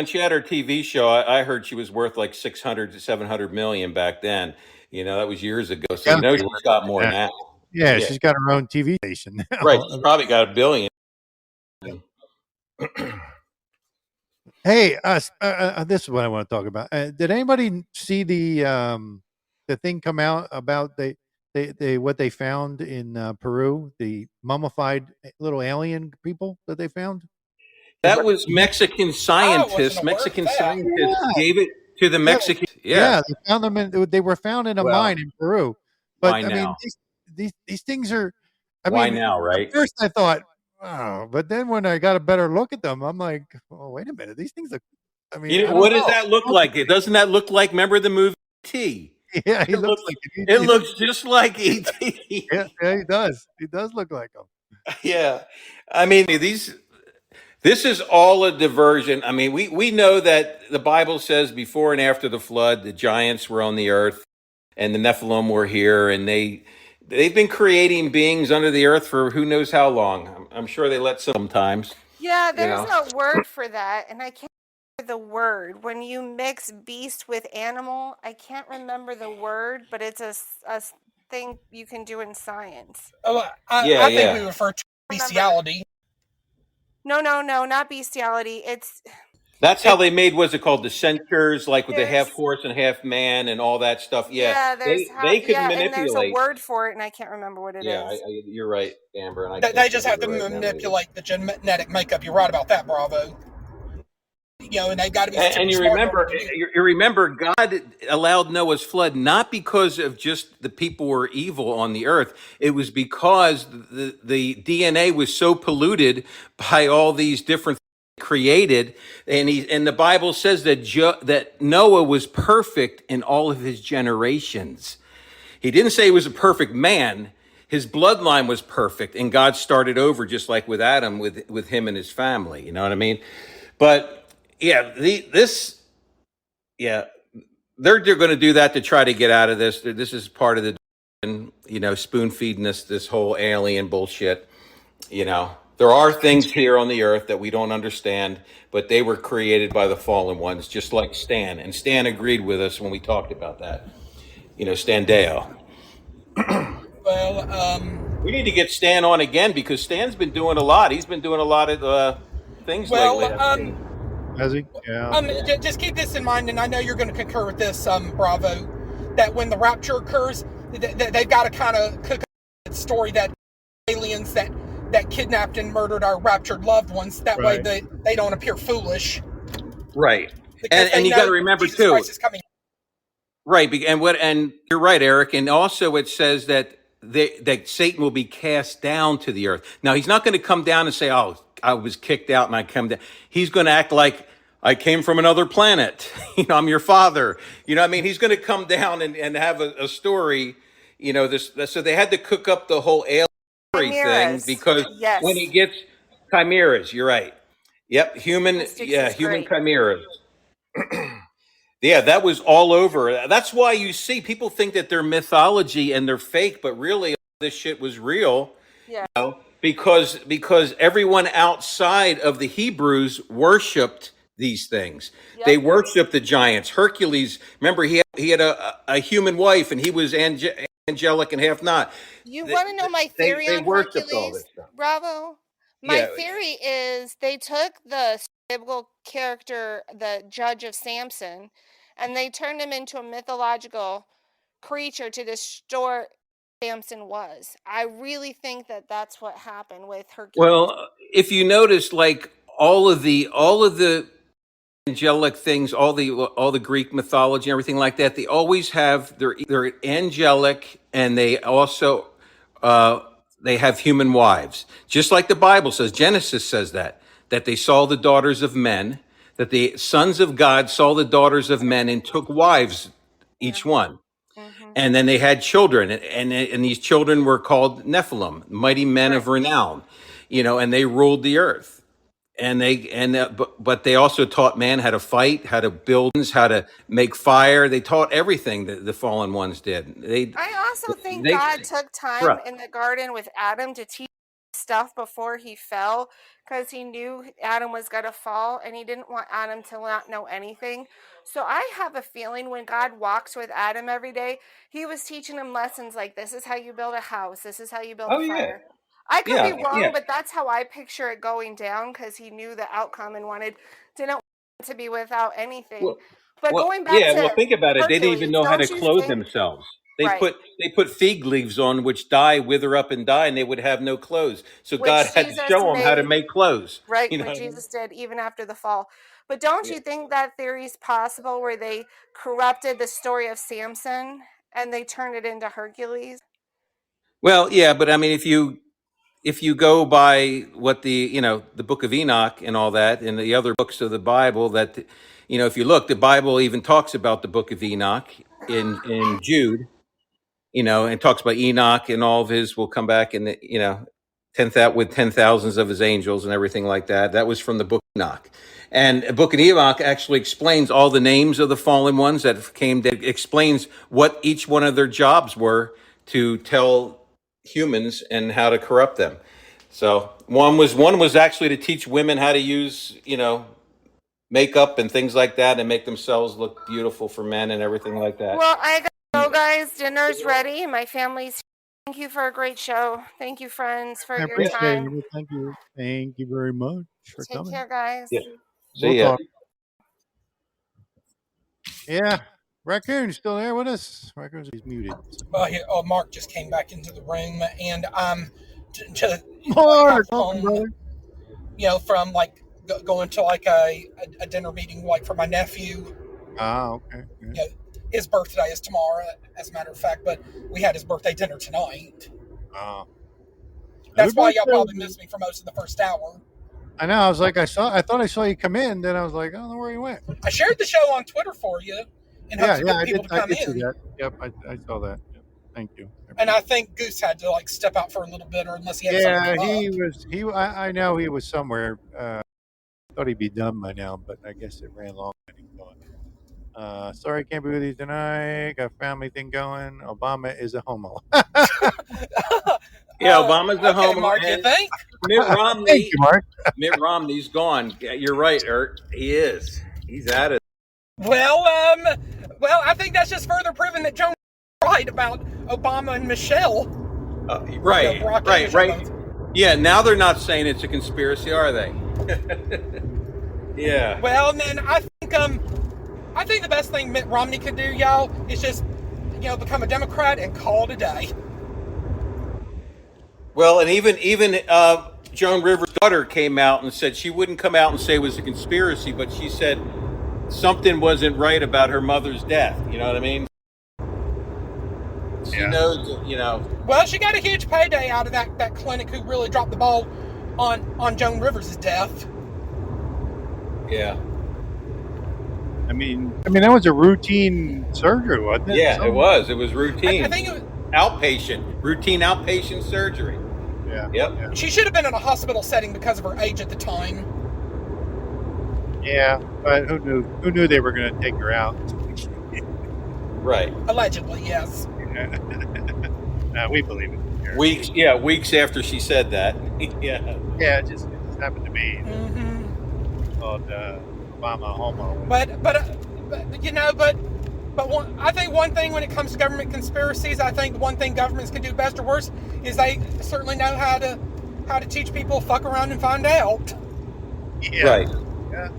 she had her TV show, I heard she was worth like 600 to 700 million back then. That was years ago. So she's got more now. Yeah, she's got her own TV station now. Right, she's probably got $1 billion. Hey, this is what I want to talk about. Did anybody see the thing come out about what they found in Peru, the mummified little alien people that they found? That was Mexican scientists. Gave it to the Mexicans. Yeah, they found them. They were found in a mine in Peru. But I mean, these things are. Why now, right? At first, I thought, oh, but then when I got a better look at them, I'm like, oh, wait a minute, these things are. I mean, what does that look like? Doesn't that look like? Remember the movie E.T.? Yeah, he looks like it looks just like E.T. Yeah, he does. He does look like him. Yeah, I mean This is all a diversion. I mean, we know that the Bible says before and after the flood, the giants were on the earth, and the Nephilim were here, and they've been creating beings under the earth for who knows how long. I'm sure they let sometimes. Yeah, there's a word for that, and I can't remember the word. When you mix beast with animal, I can't remember the word, but it's a thing you can do in science. Oh, I think we refer to bestiality. No, not bestiality. That's how they made, what's it called, the centaurs, like with the half horse and half man and all that stuff. Yeah, they could manipulate. And there's a word for it, and I can't remember what it is. Yeah, you're right, Amber. And they just have to manipulate the genetic makeup. You're right about that, Bravo. And they've got to be. And you remember, God allowed Noah's flood not because of just the people were evil on the earth. It was because the DNA was so polluted by all these different things created, and the Bible says that Noah was perfect in all of his generations. He didn't say he was a perfect man. His bloodline was perfect, and God started over just like with Adam, with him and his family. You know what I mean? But yeah, they're going to do that to try to get out of this. This is part of the, spoon feeding us this whole alien bullshit. There are things here on the earth that we don't understand, but they were created by the fallen ones, just like Stan. And Stan agreed with us when we talked about that. Stan Deo. Well, we need to get Stan on again because Stan's been doing a lot. He's been doing a lot of things lately. Has he? Yeah. Just keep this in mind, and I know you're going to concur with this, Bravo, that when the rapture occurs, they've got to kind of cook up a story that aliens that kidnapped and murdered our raptured loved ones. That way they don't appear foolish. Right. And you got to remember, Jesus too. Is coming. Right. And you're right, Eric. And also it says that Satan will be cast down to the earth. Now, he's not going to come down and say, oh, I was kicked out and I come down. He's going to act like I came from another planet. I'm your father. I mean, he's going to come down and have a story, so they had to cook up the whole alien thing because when he gets chimeras, you're right. Yep. Human chimeras. Yeah, that was all over. That's why you see people think that they're mythology and they're fake, but really this shit was real. Yeah. Because everyone outside of the Hebrews worshipped these things. Yep. They worshipped the giants. Hercules, remember, he had a human wife, and he was angelic and half not. You want to know my theory on Hercules, Bravo? My theory is they took the biblical character, the judge of Samson, and they turned him into a mythological creature to distort Samson was. I really think that that's what happened with Hercules. Well, if you notice, like all of the angelic things, all the Greek mythology and everything like that, they always have they're angelic, and they also they have human wives, just like the Bible says. Genesis says that they saw the daughters of men, that the sons of God saw the daughters of men and took wives, each one. And then they had children, and these children were called Nephilim, mighty men of renown, and they ruled the earth. But they also taught man how to fight, how to build, how to make fire. They taught everything that the fallen ones did. I also think God took time in the garden with Adam to teach stuff before he fell, because he knew Adam was going to fall, and he didn't want Adam to not know anything. So I have a feeling when God walks with Adam every day, he was teaching him lessons like, this is how you build a house, this is how you build a fire. I could be wrong, but that's how I picture it going down, because he knew the outcome and didn't want to be without anything. Going back to think about it. Hercules, they didn't even know how to clothe themselves. They put fig leaves on, which wither up and die, and they would have no clothes. So God had to show them how to make clothes. Right, what Jesus did even after the fall. But don't you think that theory is possible, where they corrupted the story of Samson and they turned it into Hercules? Well, yeah, but I mean, if you go by what the book of Enoch and all that, and the other books of the Bible, that if you look, the Bible even talks about the book of Enoch in Jude, and talks about Enoch and all of his will come back, and with 10,000s of his angels and everything like that. That was from the book of Enoch. And the book of Enoch actually explains all the names of the fallen ones that explains what each one of their jobs were to tell humans and how to corrupt them. So one was actually to teach women how to use, makeup and things like that, and make themselves look beautiful for men and everything like that. Well, I gotta go, guys. Dinner's ready. My family's here. Thank you for a great show. Thank you, friends, for your time. Thank you. Thank you very much for coming. Take care, guys. Yeah. See ya. Yeah. Raccoon's still there with us. Raccoon's muted. Mark just came back into the room, and Mark, from going to a dinner meeting for my nephew. Okay. Yeah. His birthday is tomorrow, as a matter of fact, but we had his birthday dinner tonight. That's why y'all probably missed me for most of the first hour. I know. I was like, I thought I saw you come in. Then I was like, I don't know where you went. I shared the show on Twitter for you. And I people did. to come I did in. see that. Yep, I saw that. Yep. Thank you. And I think Goose had to step out for a little bit, or unless he had something. I know he was somewhere. Thought he'd be done by now, but I guess it ran long. Sorry, can't be with you tonight. Got a family thing going. Obama is a homo. Yeah, Obama's a homo. Mark, you think? Mitt Romney. Thank you, Mark. Mitt Romney's gone. You're right, Ert. He is. He's out of. Well, I think that's just further proving that Joan was right about Obama and Michelle. Right. Yeah, now they're not saying it's a conspiracy, are they? Yeah. Well, then I think the best thing Mitt Romney could do, y'all, is just, become a Democrat and call it a day. Well, and even Joan Rivers' daughter came out and said she wouldn't come out and say it was a conspiracy, but she said something wasn't right about her mother's death. You know what I mean? She knows, Well, she got a huge payday out of that clinic who really dropped the ball on Joan Rivers' death. Yeah. I mean, that was a routine surgery, wasn't it? Yeah, it was. It was routine. I think it was routine outpatient surgery. Yeah. Yep. Yeah. She should have been in a hospital setting because of her age at the time. Yeah, but who knew? Who knew they were going to take her out? Right. Allegedly, yes. We believe it. Weeks after she said that. Yeah. Yeah, it just happened to be called Obama homo. But I think one thing when it comes to government conspiracies, I think one thing governments can do best or worse is they certainly know how to teach people fuck around and find out. Yeah. Right.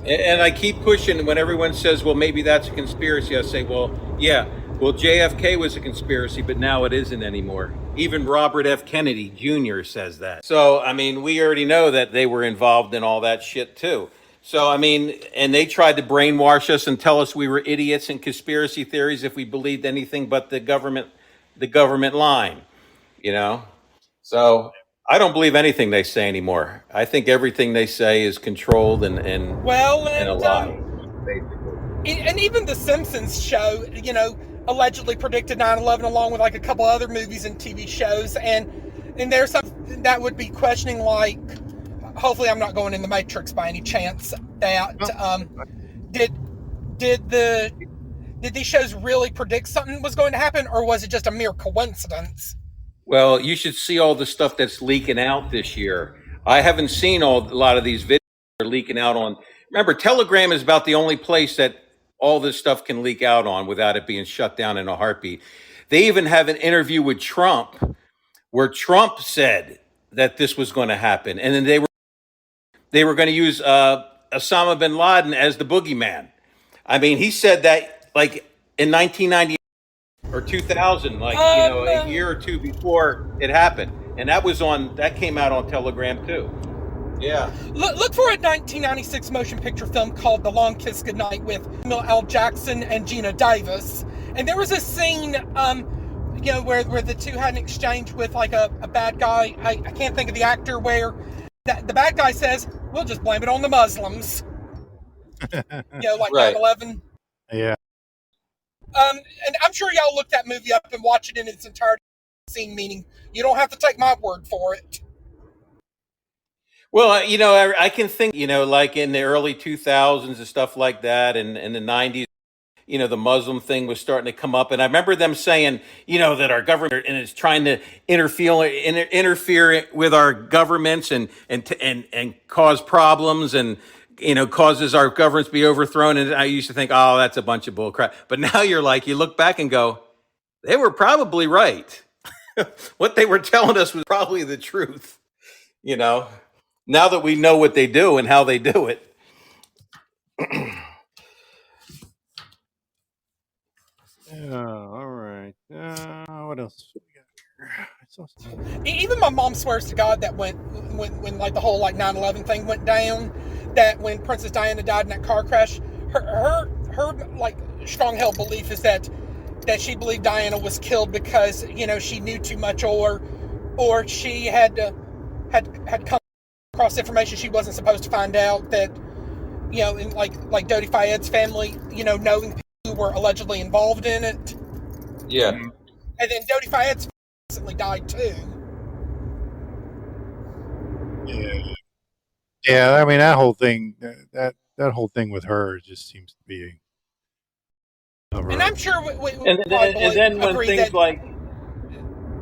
And I keep pushing when everyone says, well, maybe that's a conspiracy. I say, well, yeah, well, JFK was a conspiracy, but now it isn't anymore. Even Robert F. Kennedy Jr. says that. So, I mean, we already know that they were involved in all that shit too. So, I mean, and they tried to brainwash us and tell us we were idiots and conspiracy theories if we believed anything but the government line, you know? So I don't believe anything they say anymore. I think everything they say is controlled and a lie. And even The Simpsons show, allegedly predicted 9/11 along with like a couple other movies and TV shows. And there's something that would be questioning, like, hopefully I'm not going in the Matrix by any chance, that did these shows really predict something was going to happen, or was it just a mere coincidence? Well, you should see all the stuff that's leaking out this year. I haven't seen a lot of these videos that are leaking out on. Remember, Telegram is about the only place that all this stuff can leak out on without it being shut down in a heartbeat. They even have an interview with Trump where Trump said that this was going to happen. And then they were going to use Osama bin Laden as the boogeyman. I mean, he said that like in 1990 or 2000, like, a year or two before it happened. And that came out on Telegram too. Yeah. Look for a 1996 motion picture film called The Long Kiss Goodnight with Samuel L. Jackson and Gina Davis. And there was a scene, where the two had an exchange with like a bad guy. I can't think of the actor, where the bad guy says, we'll just blame it on the Muslims. Like right. 9/11. Yeah. And I'm sure y'all looked that movie up and watch it in its entirety. Scene, meaning you don't have to take my word for it. Well, I can think, like in the early 2000s and stuff like that, and in the 90s, the Muslim thing was starting to come up. And I remember them saying, that our government is trying to interfere with our governments and cause problems and, causes our governments to be overthrown. And I used to think, oh, that's a bunch of bull crap. But now you look back and go, they were probably right. What they were telling us was probably the truth, now that we know what they do and how they do it. All right. What else we got here? Even my mom swears to God that when like the whole like 9/11 thing went down, that when Princess Diana died in that car crash, her like strong held belief is that she believed Diana was killed because she knew too much, or she had come across information she wasn't supposed to find out, that in like Dodi Fayed's family, knowing people who were allegedly involved in it. Yeah. And then Dodi Fayed's recently died too. Yeah. I mean, that whole thing, that whole thing with her just seems to be. And I'm sure we and then when things that, like.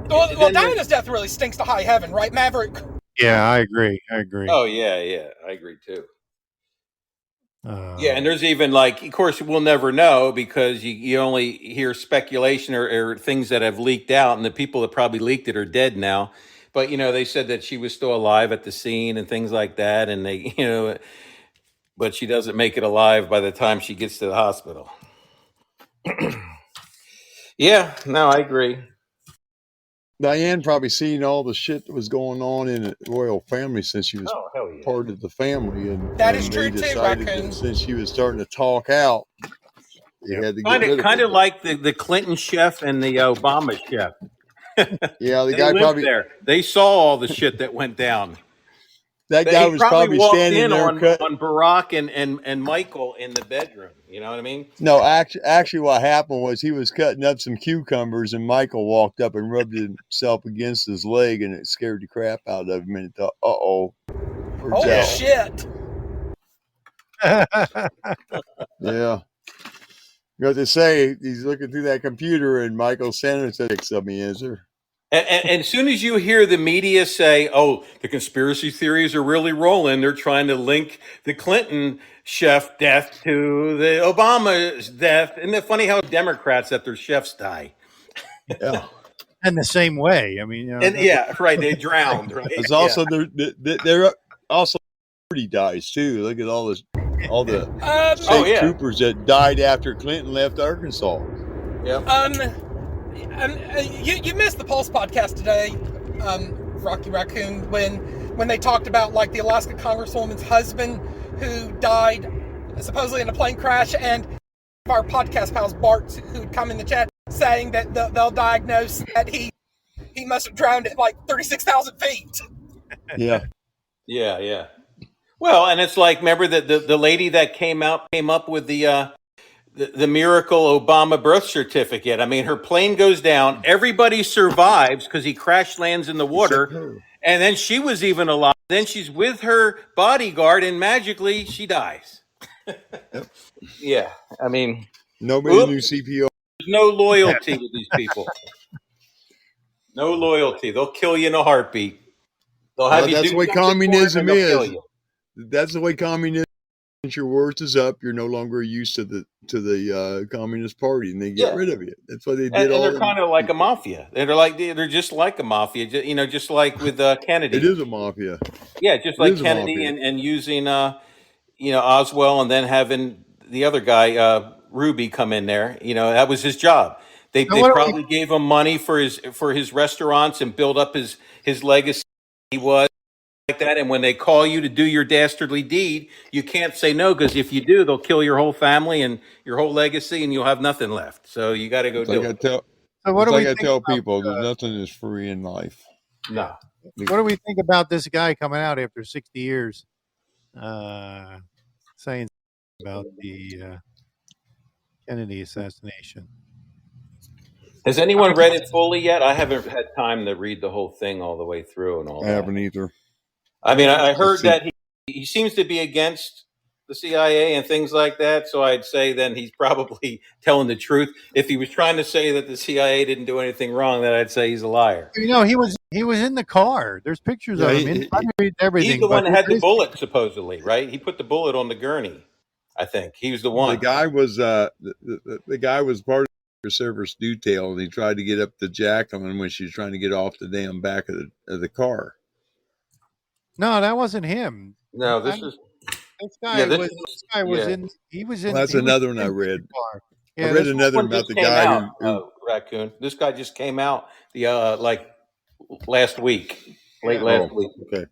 Well, Diana's death really stinks to high heaven, right, Maverick? Yeah, I agree. Oh, yeah, I agree too. And there's even of course, we'll never know because you only hear speculation or things that have leaked out, and the people that probably leaked it are dead now. But, they said that she was still alive at the scene and things like that, and they, but she doesn't make it alive by the time she gets to the hospital. Yeah, no, I agree. Diane probably seen all the shit that was going on in the royal family since she was part of the family, and that is true too. Raccoon. Since she was starting to talk out, they had to get rid of kind her. of like the Clinton chef and the Obama chef. Yeah, the guy probably there. They saw all the shit that went down. That guy was probably standing there on Barack and Michael in the bedroom. You know what I mean? No, actually, what happened was he was cutting up some cucumbers, and Michael walked up and rubbed himself against his leg, and it scared the crap out of him. And he thought, "Uh-oh, oh shit!" Yeah. Because they say he's looking through that computer, and Michael Sanders said, "Something is there." And as soon as you hear the media say, "Oh, the conspiracy theories are really rolling," they're trying to link the Clinton chef death to the Obama's death. Isn't it funny how Democrats let their chefs die? Yeah, in the same way. I mean, right. They drowned. Right? It's also they're also he dies too. Look at all this all the state Oh, yeah. troopers that died after Clinton left Arkansas. Yep. You missed the Pulse podcast today, Rocky Raccoon, when they talked about like the Alaska Congresswoman's husband who died supposedly in a plane crash, and our podcast pals Bart, who'd come in the chat, saying that they'll diagnose that he must have drowned at like 36,000 feet. Yeah. Yeah. Well, and it's like, remember the lady that came up with the miracle Obama birth certificate. I mean, her plane goes down, everybody survives because he crash lands in the water, and then she was even alive. Then she's with her bodyguard, and magically she dies. Yep. Yeah, I mean, nobody knew CPR. There's no loyalty with these people. No loyalty. They'll kill you in a heartbeat. They'll have you. That's do the way communism is. That's the way communism. Once your worth is up, you're no longer used to the Communist Party, and they get rid of you. That's why they did. And they're kind of like a mafia. They're just like a mafia. Just like with Kennedy. It is a mafia. Yeah, just like Kennedy and using Oswald, and then having the other guy Ruby come in there. That was his job. They probably gave him money for his restaurants and build up his legacy. He was like that, and when they call you to do your dastardly deed, you can't say no, because if you do, they'll kill your whole family and your whole legacy, and you'll have nothing left. So you got to go do it. So what do I tell people? That nothing is free in life. No. What do we think about this guy coming out after 60 years, saying about the Kennedy assassination? Has anyone read it fully yet? I haven't had time to read the whole thing all the way through and all that. I haven't either. I mean, I heard that he seems to be against the CIA and things like that. So I'd say then he's probably telling the truth. If he was trying to say that the CIA didn't do anything wrong, then I'd say he's a liar. He was in the car. There's pictures of him. I read everything. He's the one that had the bullet, supposedly, right? He put the bullet on the gurney. I think he was the one. The guy was the guy was part of the service detail, and he tried to get up to Jacqueline when she was trying to get off the damn back of the car. No, that wasn't him. No, this guy was in. He was in. Well, that's another one I read. Yeah, I read another one about the guy who Raccoon. This guy just came out last week, last week. Okay,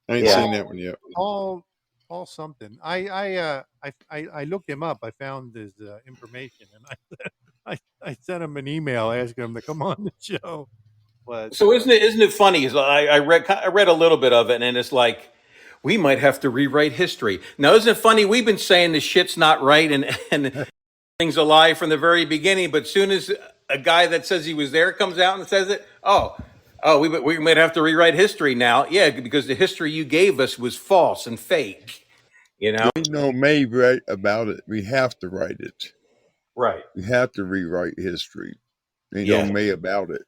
I ain't seen that one yet. All something. I looked him up. I found his information, and I sent him an email asking him to come on the show. But, so isn't it funny? I read a little bit of it, and it's like, we might have to rewrite history. Now, isn't it funny? We've been saying the shit's not right and things a lie from the very beginning, but soon as a guy that says he was there comes out and says it, we might have to rewrite history now. Yeah, because the history you gave us was false and fake. Ain't no may right about it. We have to write it. Right. We have to rewrite history. Ain't no may about it.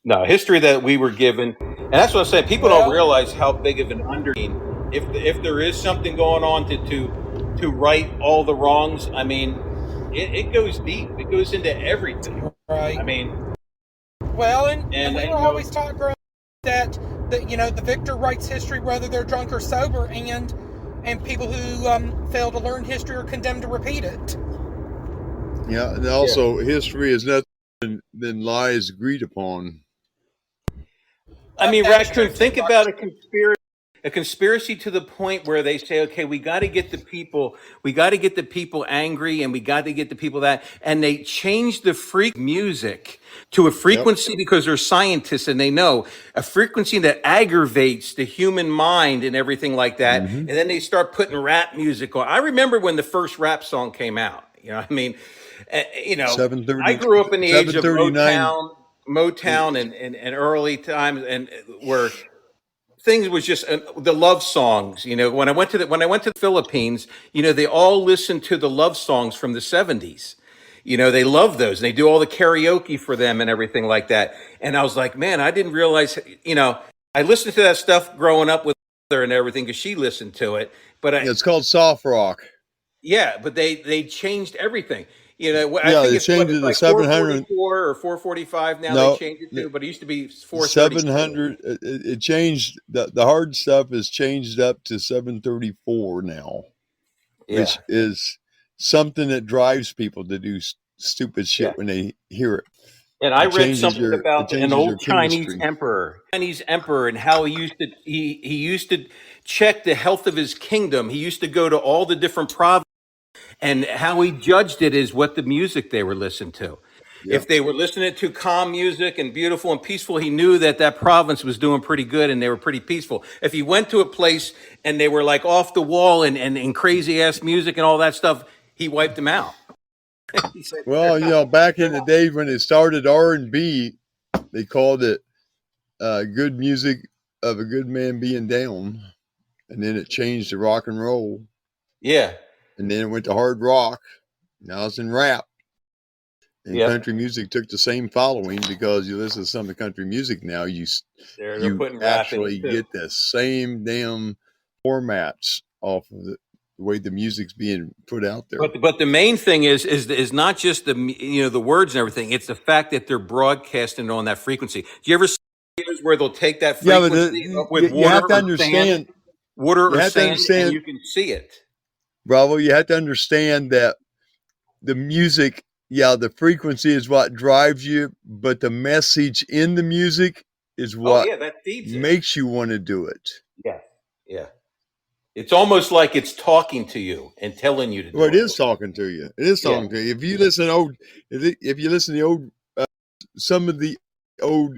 No, history that we were given, and that's what I'm saying. People don't realize how big of an undertaking. If there is something going on to right all the wrongs, I mean, it goes deep. It goes into everything. Right. I mean, well, and we were always taught growing up that the victor writes history whether they're drunk or sober, and people who fail to learn history are condemned to repeat it. Yeah, and also history is nothing than lies agreed upon. I mean, Raccoon, think about a conspiracy to the point where they say, okay, we got to get the people angry, and we got to get the people that, and they change the freak music to a frequency because they're scientists and they know a frequency that aggravates the human mind and everything like that. Mm-hmm. And then they start putting rap music on. I remember when the first rap song came out, I mean, I grew up in the age of Motown and early times, and where things was just the love songs. When I went to the Philippines, they all listened to the love songs from the 70s. They love those, and they do all the karaoke for them and everything like that. And I was like, man, I didn't realize. I listened to that stuff growing up with her and everything because she listened to it. But it's called soft rock. Yeah, but they changed everything. I think it's changed it to 700 or 445 now. They changed it to, but it used to be 700. It changed. The hard stuff is changed up to 734 now. which is something that drives people to do stupid shit when they hear it. And I read something about an old Chinese emperor, and how he used to check the health of his kingdom. He used to go to all the different provinces, and how he judged it is what the music they were listening to. Yeah. If they were listening to calm music and beautiful and peaceful, he knew that province was doing pretty good and they were pretty peaceful. If he went to a place and they were like off the wall and crazy ass music and all that stuff, he wiped them out. Said, well, back in the days when it started R&B, they called it good music of a good man being down. And then it changed to rock and roll. Yeah. And then it went to hard rock. Now it's in rap. And country music took the same following, because you listen to some of the country music now, you actually get the same damn formats off of the way the music's being put out there. But the main thing is not just the words and everything. It's the fact that they're broadcasting on that frequency. Do you ever see videos where they'll take that frequency with water? You have to understand. And you can see it. Bravo, you have to understand that the music, the frequency is what drives you, but the message in the music is what that feeds makes you want to do it. Yeah. It's almost like it's talking to you and telling you to do it. Well, it is talking to you. It is talking to you. If you listen to the old, some of the old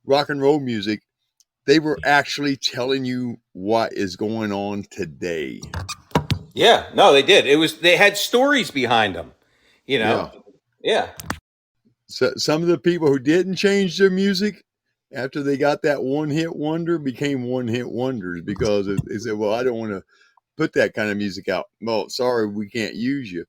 rock and roll music, they were actually telling you what is going on today. Yeah, no, they did. They had stories behind them, Yeah. So some of the people who didn't change their music after they got that one-hit wonder became one-hit wonders, because they said, well, I don't want to put that kind of music out. Well, sorry, we can't use you.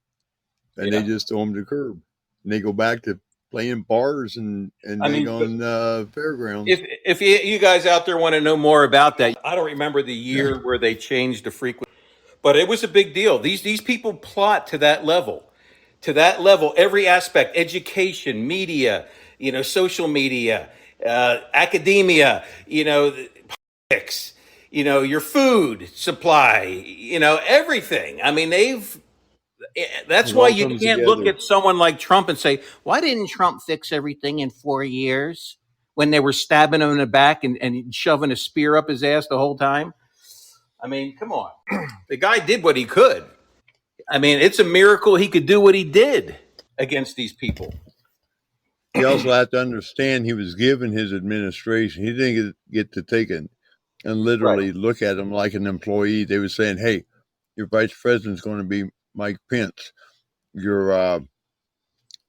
And they just throw them to the curb. And they go back to playing bars and on fairgrounds. If you guys out there want to know more about that, I don't remember the year where they changed the frequency, but it was a big deal. These people plot to that level. To that level, every aspect, education, media, social media, academia, politics, your food supply, everything. I mean, that's why you can't look at someone like Trump and say, why didn't Trump fix everything in 4 years, when they were stabbing him in the back and shoving a spear up his ass the whole time? I mean, come on. The guy did what he could. I mean, it's a miracle he could do what he did against these people. You also have to understand, he was given his administration. He didn't get to take it and literally look at him like an employee. They were saying, hey, your vice president's going to be Mike Pence. Your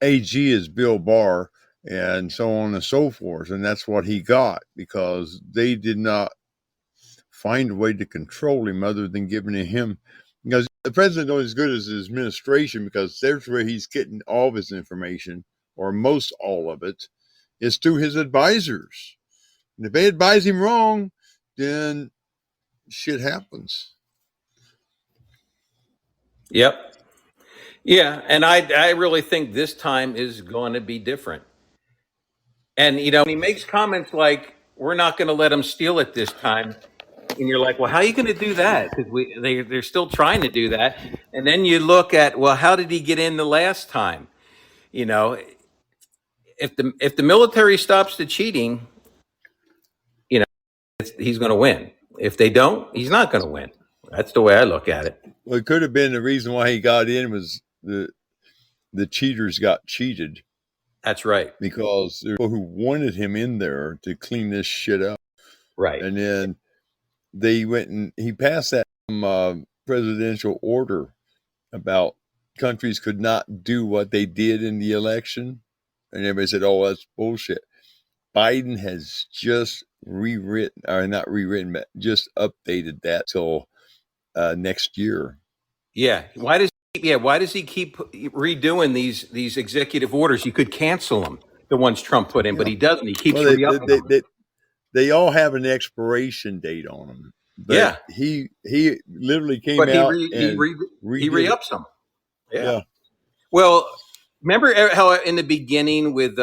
AG is Bill Barr, and so on and so forth. And that's what he got, because they did not find a way to control him other than giving him. Because the president is as good as his administration, because there's where he's getting all of his information, or most all of it, is through his advisors. And if they advise him wrong, then shit happens. Yep. Yeah, and I really think this time is going to be different. And, he makes comments like, we're not going to let them steal it this time. And you're like, well, how are you going to do that? Because they're still trying to do that. And then you look at, well, how did he get in the last time? If the military stops the cheating, he's going to win. If they don't, he's not going to win. That's the way I look at it. Well, it could have been the reason why he got in was the cheaters got cheated. That's right. Because there were people who wanted him in there to clean this shit up. Right. And then they went and he passed that presidential order about countries could not do what they did in the election. And everybody said, oh, that's bullshit. Biden has just not rewritten, but just updated that till next year. Yeah. Why does he keep redoing these executive orders? You could cancel them, the ones Trump put in, but he doesn't. He keeps re-upping them. They all have an expiration date on them. But he literally came out and he re-ups them. Yeah. Well, remember how in the beginning with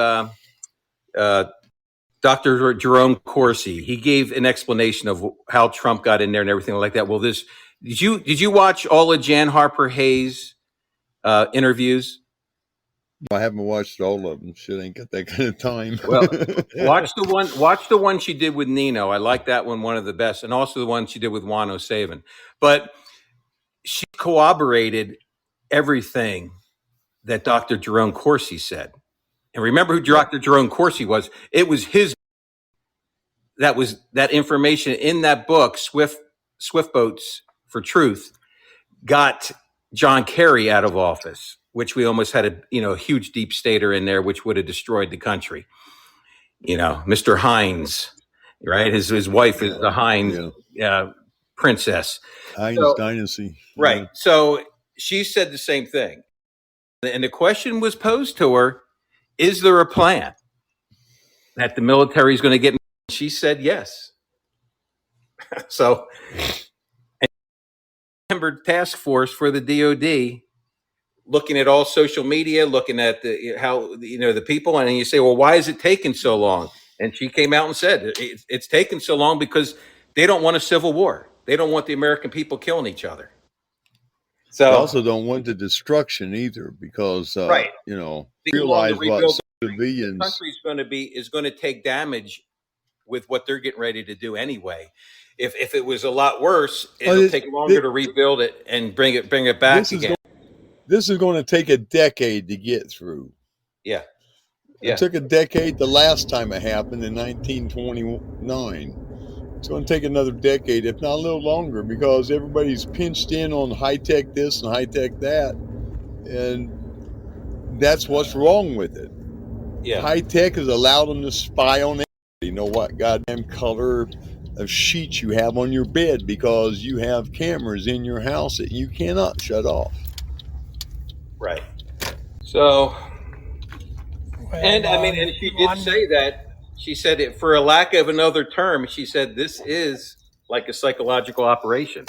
Dr. Jerome Corsi, he gave an explanation of how Trump got in there and everything like that. Well, did you watch all of Jan Harper Hayes' interviews? I haven't watched all of them. Shit, ain't got that kind of time. Well, watch the one she did with Nino. I like that one of the best, and also the one she did with Juan O'Savin. But she corroborated everything that Dr. Jerome Corsi said. And remember who Dr. Jerome Corsi was? It was that information in that book, Swift Boats for Truth, got John Kerry out of office, which we almost had a huge deep stater in there, which would have destroyed the country. Mr. Hines, right? His wife is the Hines princess. Hines dynasty. Right. Yeah. So she said the same thing. And the question was posed to her, is there a plan that the military is going to get? She said yes. So, member task force for the DOD, looking at all social media, looking at the people, and you say, well, why is it taking so long? And she came out and said it's taken so long because they don't want a civil war. They don't want the American people killing each other. So they also don't want the destruction either, because right. Realize what civilians the country is going to take damage with what they're getting ready to do anyway. If it was a lot worse, it'll take longer to rebuild it and bring it back again. This is going to take a decade to get through. Yeah. It took a decade the last time it happened in 1929. It's going to take another decade, if not a little longer, because everybody's pinched in on high-tech this and high-tech that. And that's what's wrong with it. Yeah. High-tech has allowed them to spy on everybody. You know what goddamn color of sheets you have on your bed, because you have cameras in your house that you cannot shut off. Right. So, and she did say that. She said it, for a lack of another term, she said this is like a psychological operation,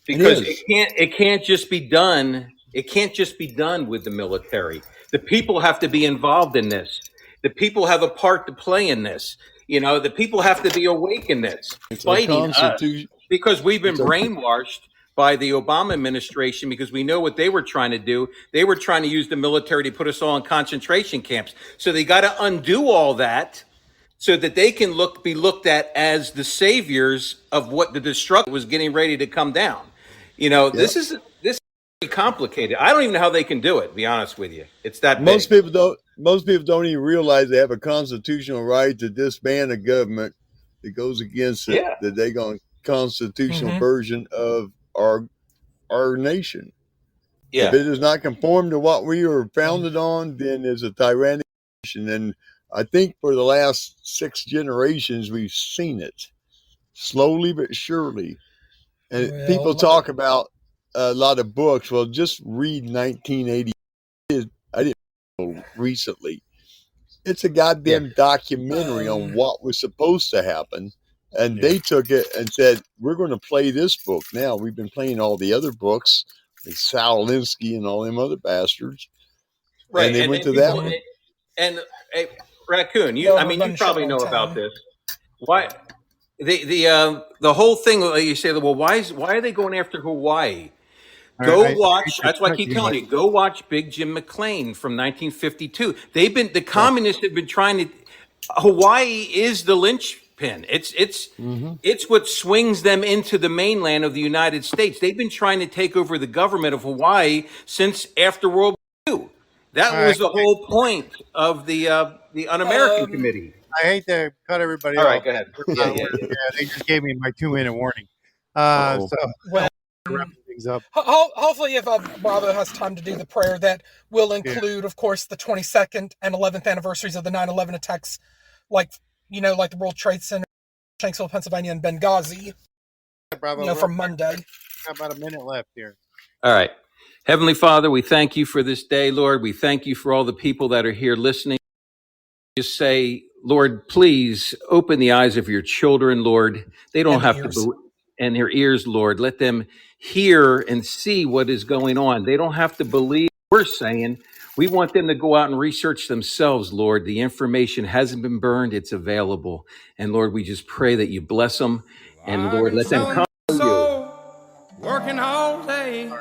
because it can't just be done. It can't just be done with the military. The people have to be involved in this. The people have a part to play in this. The people have to be awake in this, fighting us, because we've been brainwashed by the Obama administration, because we know what they were trying to do. They were trying to use the military to put us all in concentration camps. So they got to undo all that so that they can be looked at as the saviors of what the destruction was getting ready to come down. This is very complicated. I don't even know how they can do it, to be honest with you. It's that big. Most people don't even realize they have a constitutional right to disband a government that goes against it, that they go constitutional version of our nation. Yeah. If it does not conform to what we were founded on, then it's a tyrannical nation. And I think for the last 6 generations, we've seen it slowly but surely. And people talk about a lot of books. Well, just read 1980. I didn't know recently. It's a goddamn documentary on what was supposed to happen. And they took it and said, we're going to play this book now. We've been playing all the other books, like Sal Alinsky and all them other bassterds. Right. And they went to that one. And Raccoon, you probably know about this. Why the whole thing? You say, well, why are they going after Hawaii? Watch. That's why I keep telling you. Go watch Big Jim McClain from 1952. The communists have been trying to. Hawaii is the linchpin. It's what swings them into the mainland of the United States. They've been trying to take over the government of Hawaii since after World War II. That was the whole point of the Un-American Committee. I hate to cut everybody off. All right, go ahead. Yeah, they just gave me my 2-minute warning. Wrapping things up. Hopefully, if Bravo has time to do the prayer, that will include, of course, the 22nd and 11th anniversaries of the 9/11 attacks, like the World Trade Center, Shanksville, Pennsylvania, and Benghazi. Bravo, from Monday. Got about a minute left here. All right. Heavenly Father, we thank you for this day, Lord. We thank you for all the people that are here listening. Just say, Lord, please open the eyes of your children, Lord. They don't have to, and their ears, Lord. Let them hear and see what is going on. They don't have to believe what we're saying. We want them to go out and research themselves, Lord. The information hasn't been burned. It's available. And Lord, we just pray that you bless them. And Lord, let them come to you. Working all day.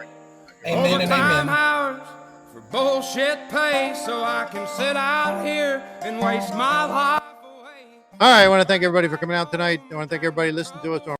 Amen and amen. Hours for bullshit pay so I can sit out here and waste my life away. All right. I want to thank everybody for coming out tonight. I want to thank everybody listening to us on